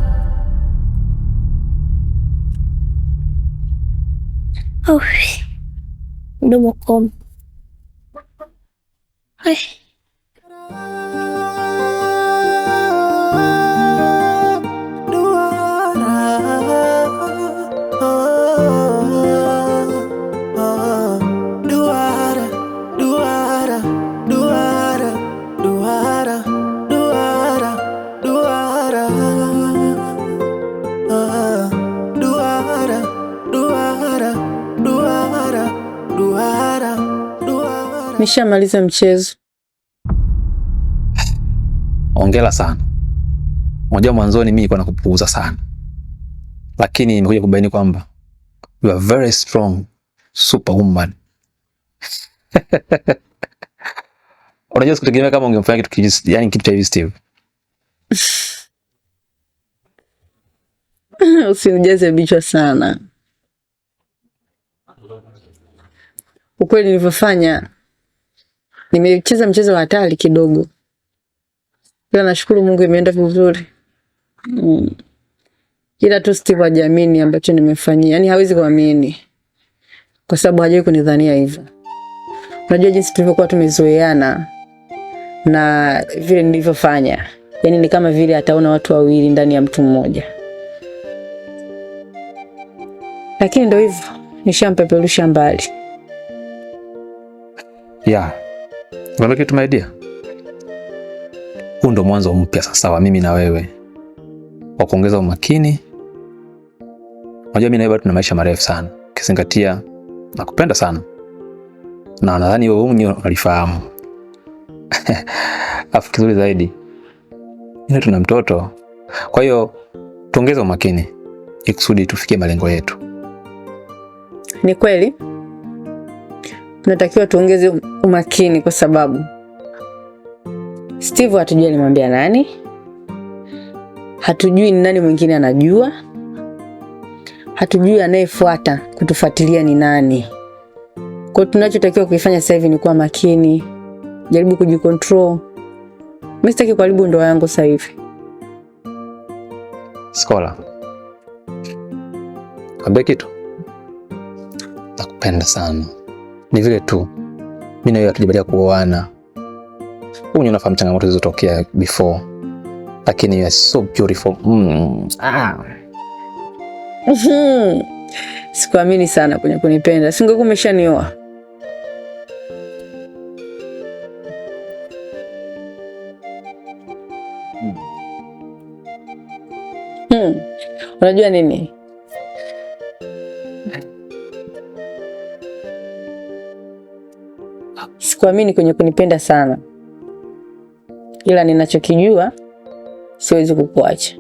Mdomo koma. Nishamaliza mchezo. Hongera sana. Unajua mwanzoni mimi nilikuwa nakupuuza sana, lakini nimekuja kubaini kwamba you are very strong superwoman. Unajua sikutegemea kama ungemfanya kitu yani kitu cha hivi Steve. Usinijaze bichwa sana. Ukweli nilivyofanya, nimecheza mchezo wa hatari kidogo, ila nashukuru Mungu imeenda vizuri. Ila tu Steve hajaamini ambacho nimefanyia, yani hawezi kuamini kwa sababu hajui kunidhania hivyo. Unajua jinsi tulivyokuwa tumezoeana na vile nilivyofanya, yani ni kama vile ataona watu wawili ndani ya mtu mmoja. Lakini ndio hivyo, nishampeperusha mbali. Unajua kitu my dear? Huu ndo mwanzo mpya sasa wa mimi na wewe, wa kuongeza umakini. Unajua mimi na wewe tuna maisha marefu sana, kizingatia nakupenda sana, na nadhani wewe mwenyewe unalifahamu. Afu kizuri zaidi, yeye tuna mtoto, kwa hiyo tuongeze umakini ikusudi tufikie malengo yetu. Ni kweli tunatakiwa tuongeze umakini kwa sababu Steve hatujui alimwambia nani, hatujui ni nani mwingine anajua, hatujui anayefuata kutufuatilia ni nani. Kwa tunachotakiwa kuifanya sasa hivi ni kuwa makini, jaribu kujikontrol. Mimi sitaki kuharibu ndoa yangu sasa hivi. Skola, kabla kitu nakupenda sana. Ni vile tu mimi na wewe hatujabalia kuoana. Wewe unafahamu changamoto zilizotokea before, lakini you are so beautiful. Sikuamini sana kwenye kunipenda. Singekuwa umeshanioa. Unajua nini? Sikuamini kwenye kunipenda sana, ila ninachokijua siwezi kukuacha.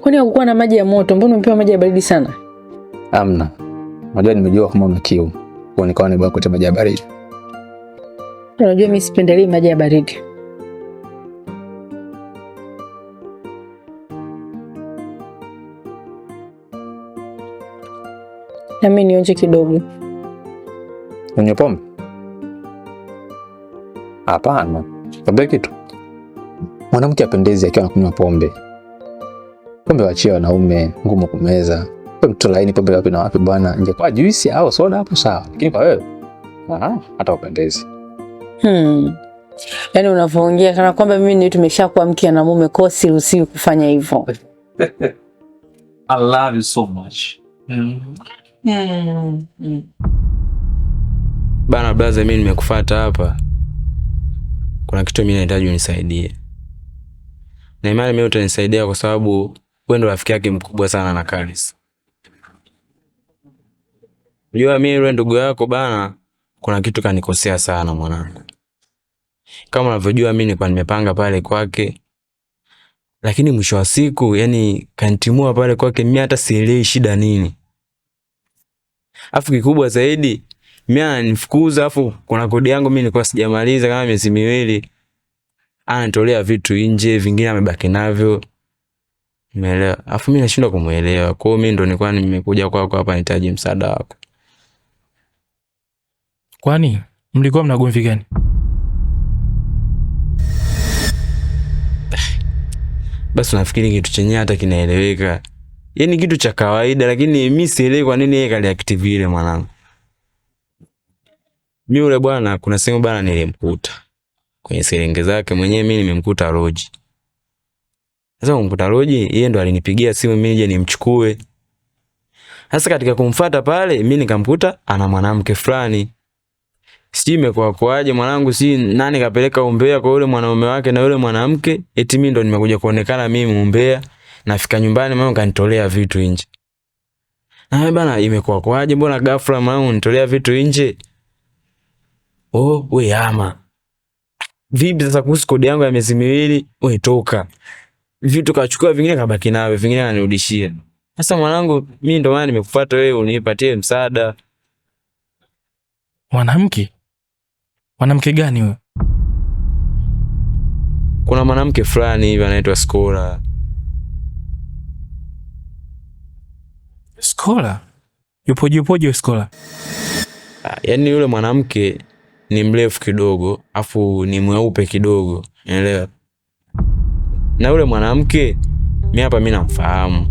Kwani hakukuwa na maji ya moto? Mbona umepewa maji ya baridi sana? Amna. Unajua nimejua kama una kiu. Kwa nikawa nibaki kutia maji ya baridi. Unajua mimi sipendelei maji ya baridi. Na mimi nionje kidogo. Unywe pombe? Hapana. Kabla kitu. Mwanamke apendezi akiwa anakunywa pombe. Pombe waachie wanaume, ngumu kumeza. Pombe mtu laini, pombe wapi na wapi bwana? Nje kwa juisi au soda hapo sawa. Lakini kwa wewe hata upendezi. Yaani unavyoongea kana kwamba mimi ni tumeshakuwa mke na mume, kwa siruhusiwi kufanya hivyo. I love you so much. Bana brother, mimi nimekufuata hapa. Kuna kitu mimi nahitaji unisaidie. Na imani mimi utanisaidia kwa sababu wewe ndo rafiki yake mkubwa sana na Karis. Unajua mimi yule ndugu yako bana, kuna kitu kanikosea sana mwanangu. Kama unavyojua mimi nilikuwa nimepanga pale kwake. Lakini mwisho wa siku yani kanitimua pale kwake, mimi hata sielewi shida nini. Afu kikubwa zaidi, mimi ananifukuza, afu kuna kodi yangu mimi nilikuwa sijamaliza kama miezi miwili. Anatolea vitu nje, vingine amebaki navyo. Umeelewa? Afu mimi nashindwa kumuelewa. Kwa hiyo mimi ndo nilikuwa nimekuja kwako hapa, nahitaji msaada wako. Kwani mlikuwa mnagomvi gani? Basi nafikiri kitu chenye hata kinaeleweka. Yaani kitu cha kawaida, lakini mimi sielewi kwa nini yeye kaliactive vile mwanangu. Mimi yule bwana kuna sehemu bwana nilimkuta kwenye serenge zake mwenyewe, mimi nimemkuta Roji. Sasa kumkuta Roji, yeye ndo alinipigia simu mimi nije nimchukue. Sasa katika kumfuata pale, mimi nikamkuta ana mwanamke fulani. Sijui imekuwa kwaje mwanangu, si nani kapeleka umbea kwa yule mwanaume wake na yule mwanamke, eti mimi ndo nimekuja kuonekana mimi umbea. Nafika nyumbani mama kanitolea vitu nje. Na bana, imekuwa kwaje, mbona ghafla mama unitolea vitu nje? Oh, we ama. Vipi sasa kuhusu kodi yangu ya miezi miwili? Wewe toka. Vitu kachukua, vingine kabaki navyo, vingine ananirudishia. Sasa mwanangu, mimi ndo maana nimekufuata wewe unipatie msaada. Mwanamke? Mwanamke gani wewe? Kuna mwanamke fulani hivi anaitwa Skola. Skola? Yupoje Skola? Yaani yule mwanamke ni mrefu kidogo, afu ni mweupe kidogo, unaelewa? Na yule mwanamke mimi hapa mimi namfahamu.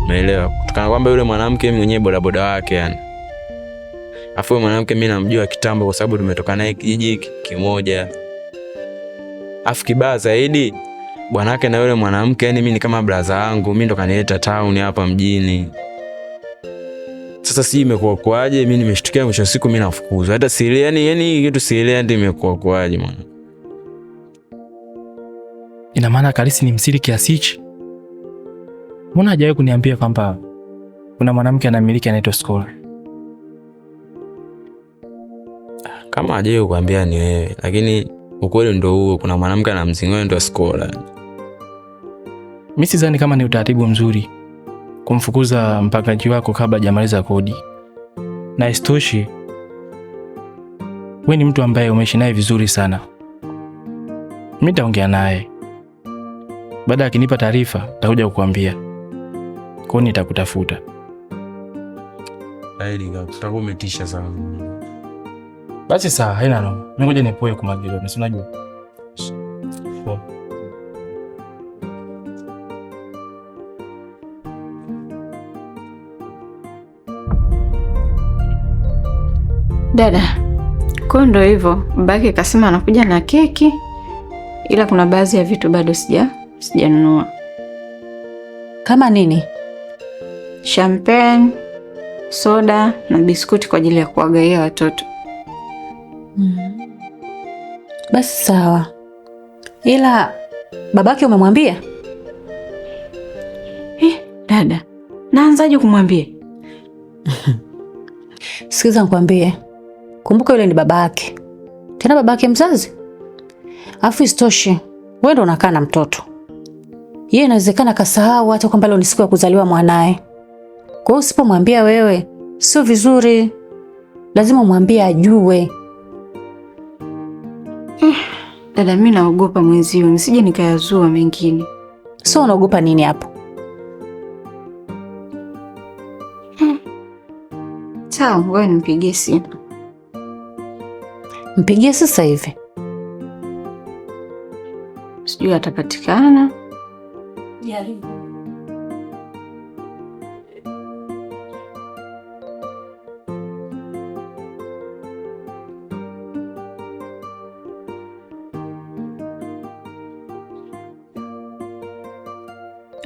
Umeelewa? Kutokana kwamba yule mwanamke mimi mwenyewe bodaboda wake yani. Afu yule mwanamke mimi namjua kitambo kwa sababu tumetoka naye kijiji kimoja. Afu kibaya zaidi, bwanake na yule mwanamke yani mimi ni kama brother wangu, mimi ndo kanileta town hapa mjini. Sasa si imekuwa kwaje, mimi nimeshtukia mwisho siku mimi nafukuzwa. Hata sielewi yani kitu sielewi ndio imekuwa kwaje mwana. Ina maana Kalisi ni msiri kiasi hichi? Mbona hajawahi kuniambia kwamba kuna mwanamke anamiliki anaitwa Skola? Kama hajawahi kukuambia ni wewe, lakini ukweli ndio huo, kuna mwanamke anamzingoa anaitwa Skola. Mimi sidhani kama ni utaratibu mzuri kumfukuza mpakaji wako kabla hajamaliza kodi. Na istoshi, wewe ni mtu ambaye umeishi naye vizuri sana. Mimi nitaongea naye. Baada akinipa taarifa, nitakuja kukuambia. Kwa nini nitakutafuta? Ailinga, tutakuwa umetisha sana. Basi sawa, haina noma. Ngoja nipoe kumagilo, si unajua. Dada, kwa ndo hivyo, babake kasema anakuja na keki, ila kuna baadhi ya vitu bado sijanunua. Kama nini? Champagne, soda na biskuti kwa ajili ya kuwagaia watoto. Basi sawa. Ila babake umemwambia? Dada, naanzaje kumwambia? Sikiza nikwambie. Kumbuka yule ni babake. Tena babake mzazi. Afu isitoshe, wewe ndo unakaa na mtoto. Yeye inawezekana kasahau hata kwamba leo ni siku ya kuzaliwa mwanae. Kwa hiyo usipomwambia wewe sio vizuri. Lazima umwambie ajue. Dada, mimi naogopa mwenzio, nisije nikayazua mengine. Sio, unaogopa nini hapo? Sawa, wewe nimpigie simu. Mpigie sasa hivi. Sijui atapatikana. Jaribu.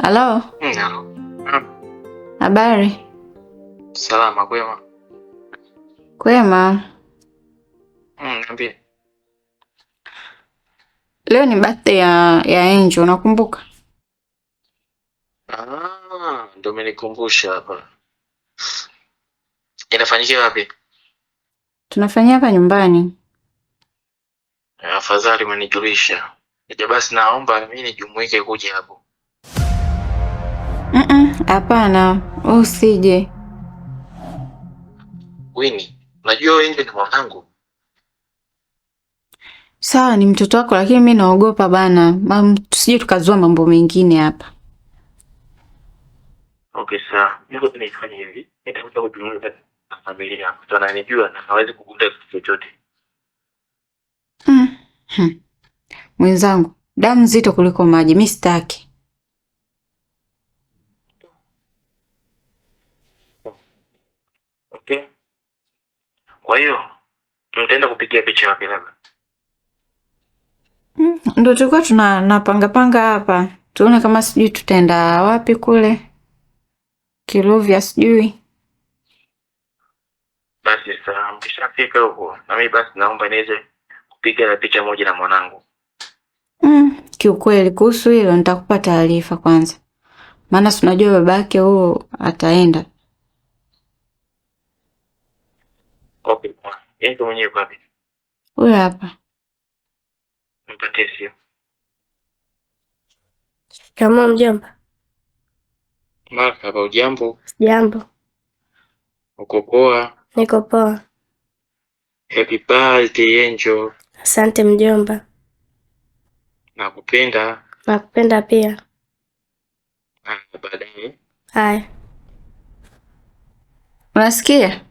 Halo. Habari? Salama, kwema? Kwema. Niambie. Leo ni birthday ya Angel, unakumbuka? Ndio umenikumbusha hapa. Inafanyikia wapi? Tunafanyia hapa nyumbani. Afadhali umenijulisha. Ija basi naomba mimi nijumuike kuja hapo. Hapana, usije. Winnie, unajua wewe ni mwanangu. Sawa, ni mtoto wako, lakini mimi naogopa bana. Tusije tukazua mambo mengine hapa. Okay, sawa. Niko tunafanya hivi. Nitakuja kujumuika na familia yangu. Tunanijua na hawezi kugundua kitu chochote. Mwenzangu, damu nzito kuliko maji, mimi sitaki. Okay. Kwa hiyo, tutaenda kupigia picha wapi labda? Ndio tulikuwa tunapanga hapa. Tuone kama sijui tutaenda wapi kule. Kiluvya sijui. Basi sawa, mkishafika huko, na mimi basi naomba niweze kupiga picha moja na mwanangu. Kiukweli kuhusu hilo nitakupa taarifa kwanza. Maana si unajua babake huo ataenda. Okay, kwa. Yeye mwenyewe wapi? Huyo hapa. Mpatie sio. Kama mjomba. Marhaba, ujambo? Jambo. Uko poa? Niko poa. Happy birthday Angel. Asante mjomba. Nakupenda. Nakupenda pia. Baadaye. Haya. Unasikia?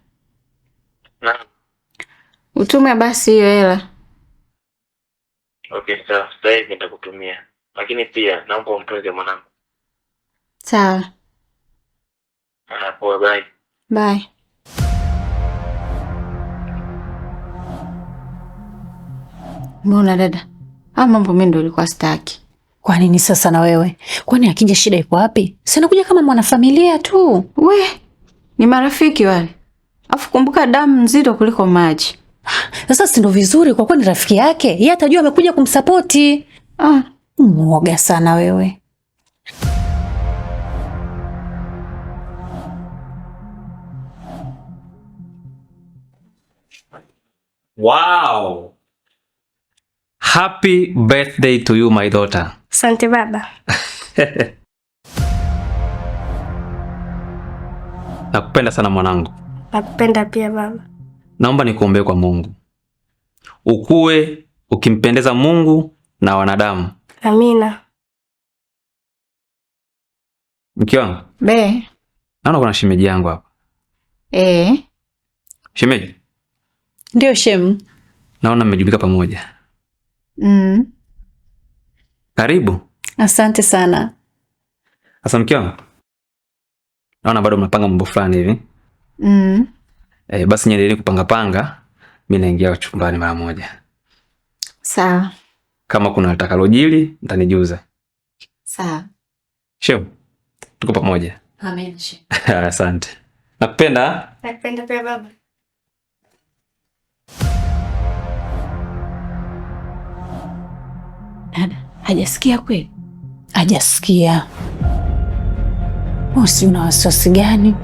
Naam. Utume basi hiyo hela. Okay, sawa. Sasa hivi nitakutumia. Lakini pia naomba umtunze mwanangu. Sawa. Poa, bye. Bye. Mbona dada? Mambo mimi ndio nilikuwa sitaki. Kwa nini sasa na wewe? Kwani akija shida iko wapi? Si anakuja kama mwanafamilia tu. We, ni marafiki wale. Afu kumbuka damu nzito kuliko maji. Sasa si ndio vizuri kwa kuwa ni rafiki yake. Yeye atajua amekuja kumsapoti. Mwoga sana wewe. Wow. Happy birthday to you, my daughter. Asante baba. Nakupenda sana mwanangu. Nakupenda pia baba. Naomba nikuombee kwa Mungu. Ukue ukimpendeza Mungu na wanadamu. Amina. Mke wangu. Be. Naona kuna shemeji yangu hapa. Shemeji. Ndio shemu. Naona mmejibika pamoja. Karibu. Asante sana. Sasa mke wangu. Naona bado mnapanga mambo fulani hivi. Basi niendelee kupanga. Mimi naingia chumbani mara moja. Sawa. Kama kuna litakalojili mtanijuza. Sawa. Shemu. Tuko pamoja. Amen. Shemu. Asante. Nakupenda. Nakupenda pia baba. Dada, hajasikia kweli? Hajasikia. Usi una wasiwasi gani?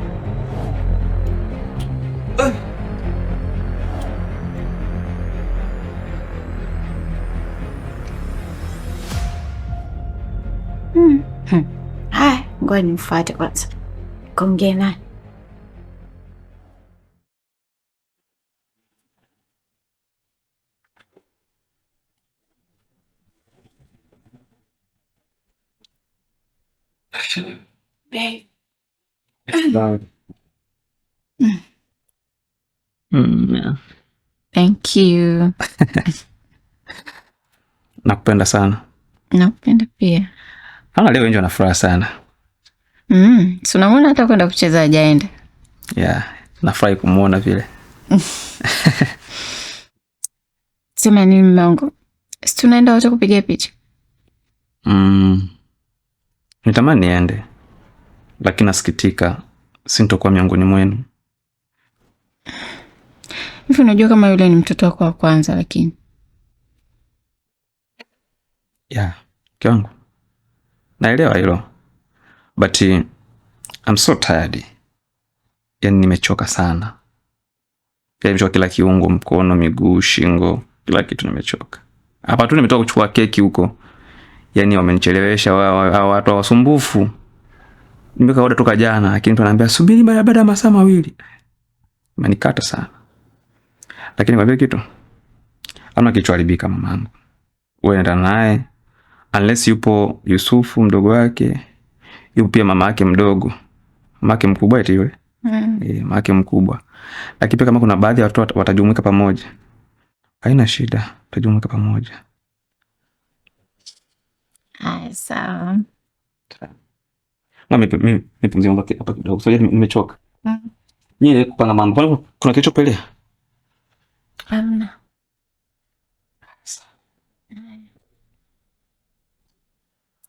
Haya, ngoja nimfuate kwanza. Kaongea naye. Thank you. Nakupenda sana. Nakupenda pia. Ana leo nje ana furaha sana. Si unaona hata kwenda kucheza hajaenda. Yeah, nafurahi kumuona vile. Sema nini mmangu? Si tunaenda wote kupiga picha? Nitamani niende. Lakini nasikitika sintokuwa miongoni mwenu. Hivi unajua kama yule ni mtoto wako wa kwanza lakini. Yeah, kiwangu. Naelewa hilo. But I'm so tired. Yaani nimechoka sana. Yaani nimechoka kila kiungo, mkono, miguu, shingo, kila kitu nimechoka. Hapa tu nimetoka kuchukua keki huko. Yaani wamenichelewesha watu wasumbufu. Nimeka oda toka jana, lakini mtu ananiambia subiri baada ya masaa mawili. Manikata sana. Lakini kwa vile kitu ama kichoharibika mamangu. Wewe nenda naye unless yupo Yusufu mdogo wake, yupo pia mama yake mdogo. Mama yake mkubwa eti yule. Mama yake mkubwa. Lakini kama kuna baadhi ya watu watajumuika pamoja. Haina shida, tutajumuika pamoja. Sawa. Mimi nipumzike hapa kidogo. Sasa nimechoka. Nyie kupanga mambo. Kuna kilichopelea? Hamna.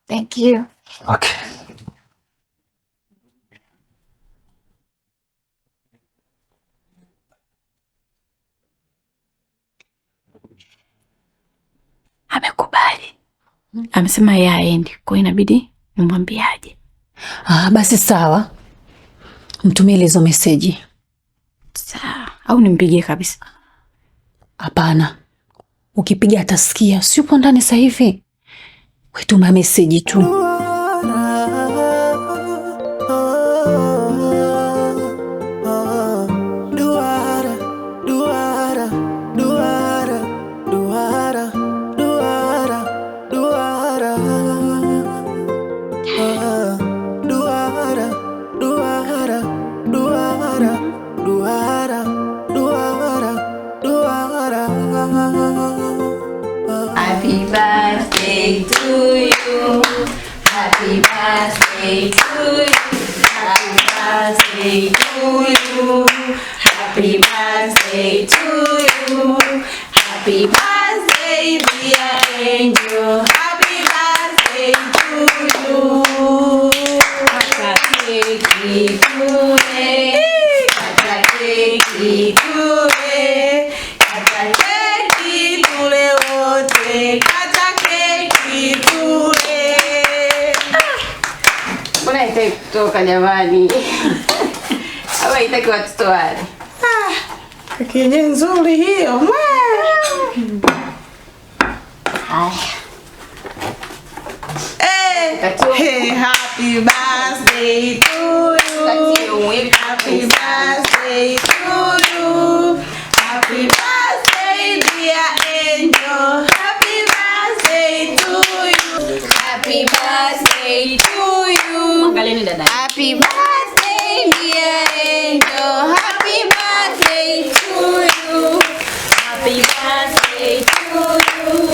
Thank you. Okay. Amekubali. Amesema yeye aendi. Kwa hiyo inabidi nimwambie aje. Basi sawa. Mtumie hizo meseji. Sawa. Au nimpigie kabisa? Hapana. Ukipiga atasikia. Si upo ndani sasa hivi. Wewe tuma meseji tu. Happy birthday to you. Happy birthday to you. Happy birthday to you. Happy birthday to you. Happy birthday dear angel. Happy birthday to you. Kata keki tule. Kata keki tule. Kata keki tule wote. Kata keki tule. Mbona haitaki kutoka jamani? Au haitaki watoto wale? Keki nzuri hiyo. Hey, happy birthday to you. Happy birthday to you. Happy birthday dear angel. Happy birthday to you. Happy birthday to you. Happy birthday dear angel. Happy birthday to you. Happy birthday to you.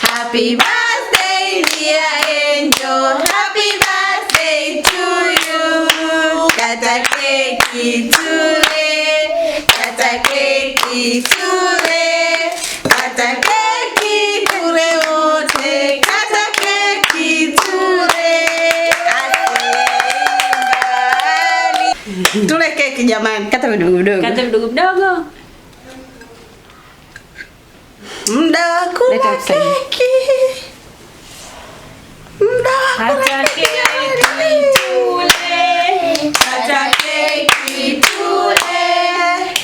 Happy birthday dear angel. Happy birthday to you. Kata keki tule. Kata keki tule. Kata keki tule wote. Kata keki tule. Tule keki jamani. Kata vidogo vidogo. Kata vidogo vidogo. Muda wa kula keki. Muda wa kula keki tule. Kata keki tule.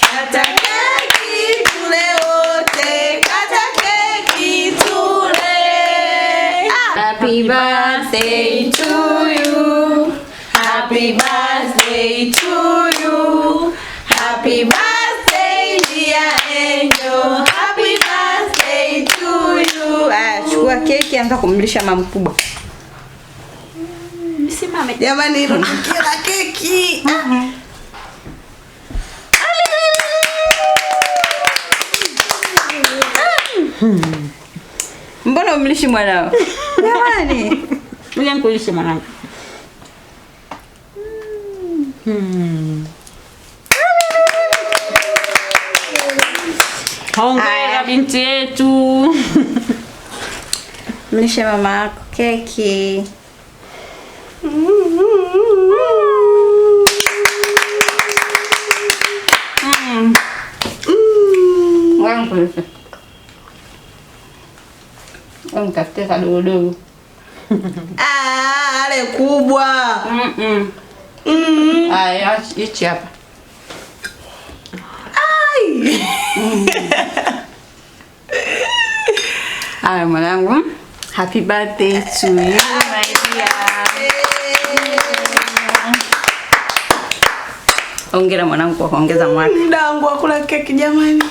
Kata keki tule wote. Kata keki tule. Happy birthday to you. Happy birthday to you. Happy birthday dear Angel. Happy birthday to you. Chukua keki anza kumlisha mama mkubwa. Simame. Jamani, kila keki. Mbona umlishi mwanao? Jamani. Ngoja nikulishe mwanangu. Hongera binti yetu. Mlishe mama yako keki. Wangu. Nitafutia kadogo. Ale kubwa. Aya, hichi hapa. Ai. Aya mwanangu. Happy birthday to you, my dear. Hongera mwanangu kwa kuongeza mwaka. Mdangu akula keki jamani.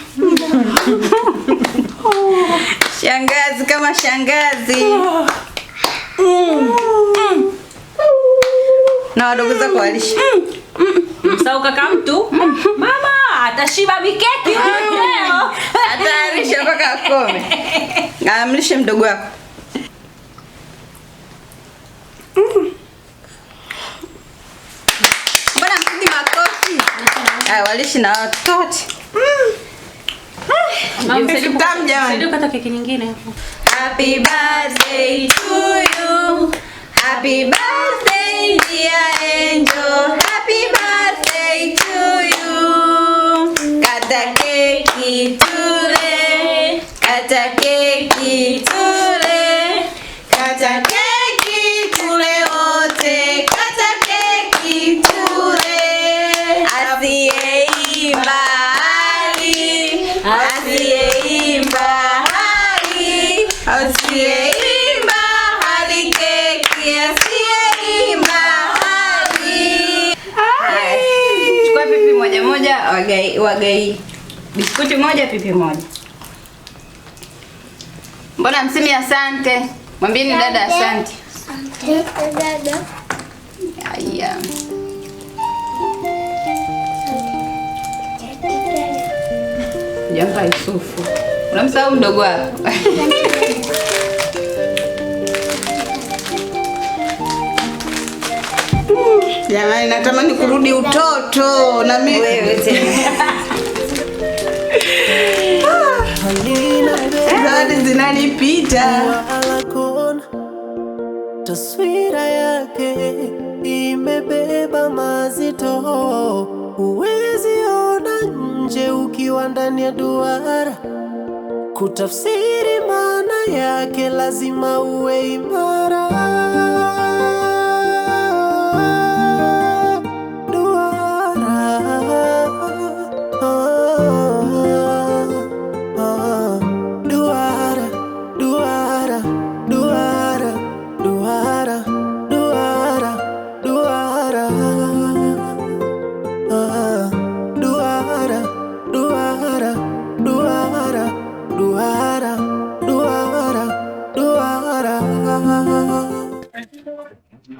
Shangazi kama shangazi. Na wadogo zako walisha. Msao kaka mtu. Mama atashiba mikeki leo. Atarisha mpaka akome. Amlishe mdogo wako. Mbona mpigi makofi? Walishi na watoto. Mtamu jamani. Ndio kata keki nyingine hapo. Happy birthday to you. Happy birthday dear Angel. Happy birthday to you. Kata keki tule. Kata keki tule. Kata keki tule wote. Kata keki tule. Asiyeimba hali. Asiyeimba hali. Asiyeimba hali keki. Asiyeimba hali. Chukua pipi moja moja, wagai. Biskuti moja, pipi moja. Mbona msemi asante? Mwambieni dada asante. Asante dada. Haya. Jamba Yusufu. Unamsahau mdogo wako. Jamani, natamani kurudi utoto na mimi. Wewe tena. Zawadi zinanipita. Taswira yake imebeba mazito, huwezi ona nje ukiwa ndani ya duara. Kutafsiri maana yake lazima uwe imara.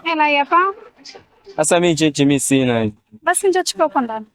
Hela hapa. Sasa mimi cheche mimi sina. Basi njoo chukua kwa ndani.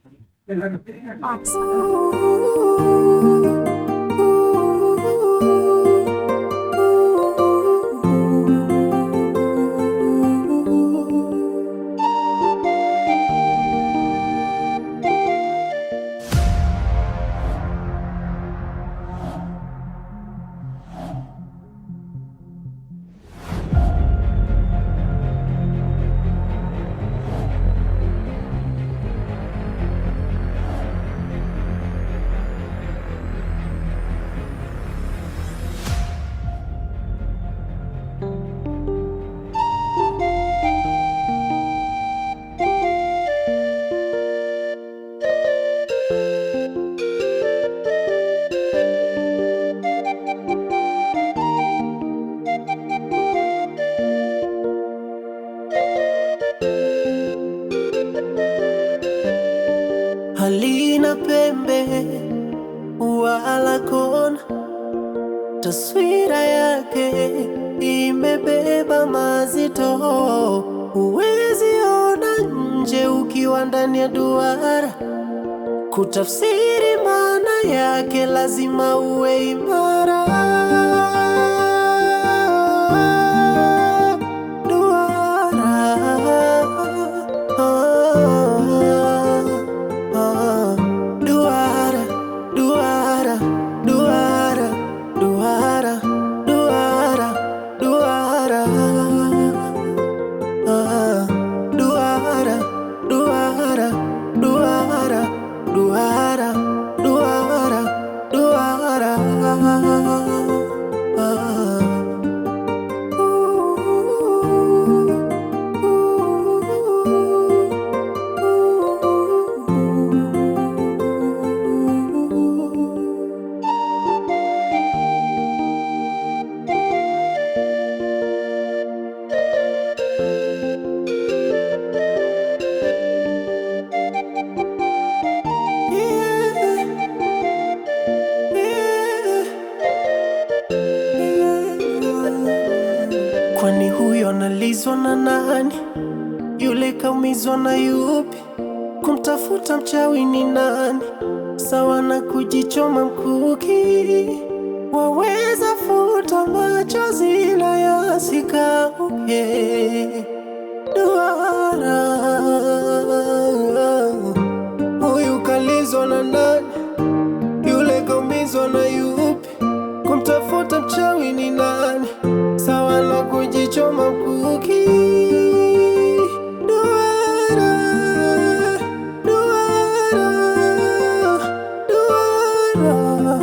taswira yake imebeba mazito, huwezi ona nje ukiwa ndani ya duara. Kutafsiri maana yake lazima uwe imara. Kwani huyo analizwa na nani? Yule kaumizwa na yupi? Kumtafuta mchawi ni nani? Sawa na kujichoma mkuki. Waweza futa machozi na yasikauke. Duara, huyu kalizwa na nani? Yule kaumizwa na yupi? Kumtafuta mchawi ni nani? Sawa na kujichoma mkuki. Duara, duara, duara.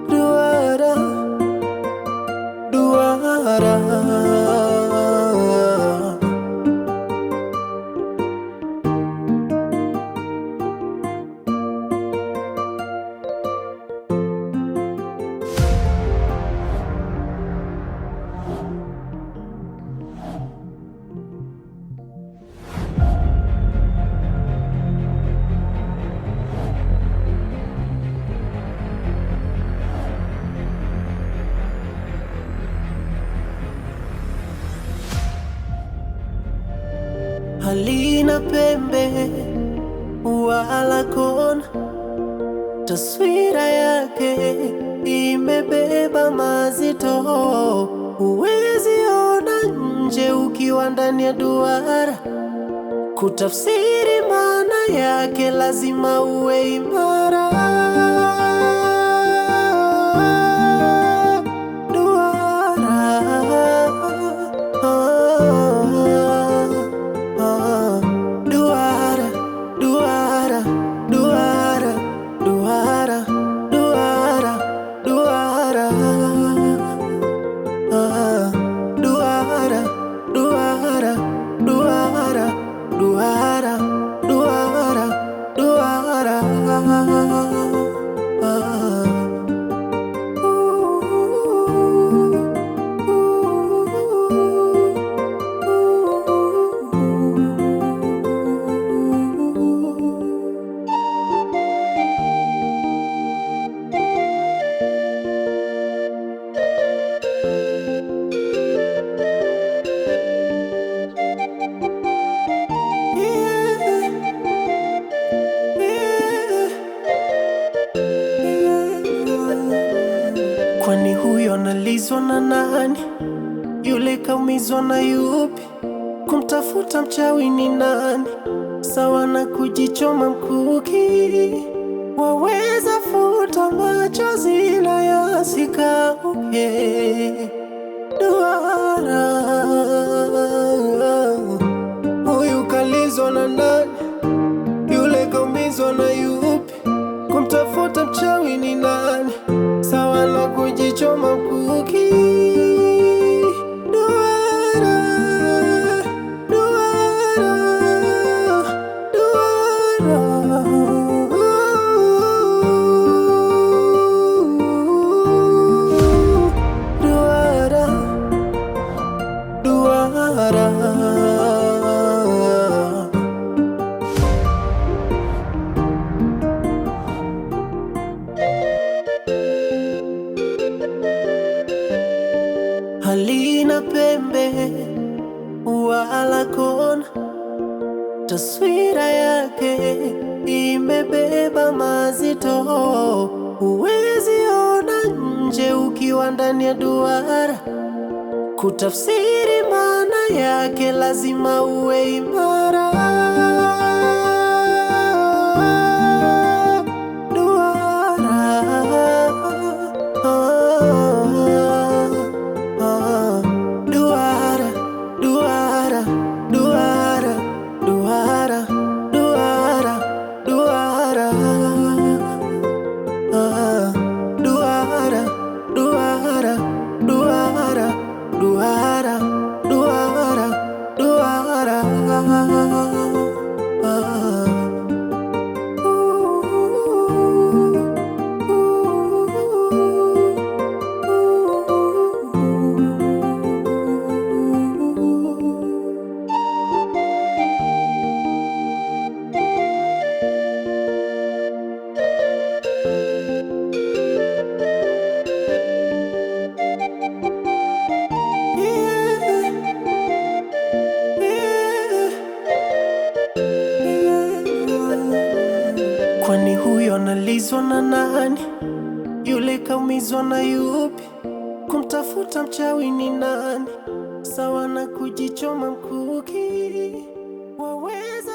Duara, duara. Halina pembe wala kona, taswira yake imebeba mazito, huwezi ona nje ukiwa ndani ya duara. Kutafsiri maana yake lazima uwe imara. Kwani huyo analizwa na nani? Yule kaumizwa na yupi? Kumtafuta mchawi ni nani? Sawa na kujichoma mkuki. Waweza futa machozi na yasikauke. Duara, huyu kalizwa na nani? Yule kaumizwa na yupi? Kumtafuta mchawi ni nani? Sawa na kujichoma mkuki. Duara, duara, duara. Duara, duara. mabeba mazito, huwezi ona nje ukiwa ndani ya duara. Kutafsiri maana yake lazima uwe imara. Kwani huyo analizwa na nani? Yule kaumizwa na yupi? Kumtafuta mchawi ni nani? Sawa na kujichoma mkuki. Waweza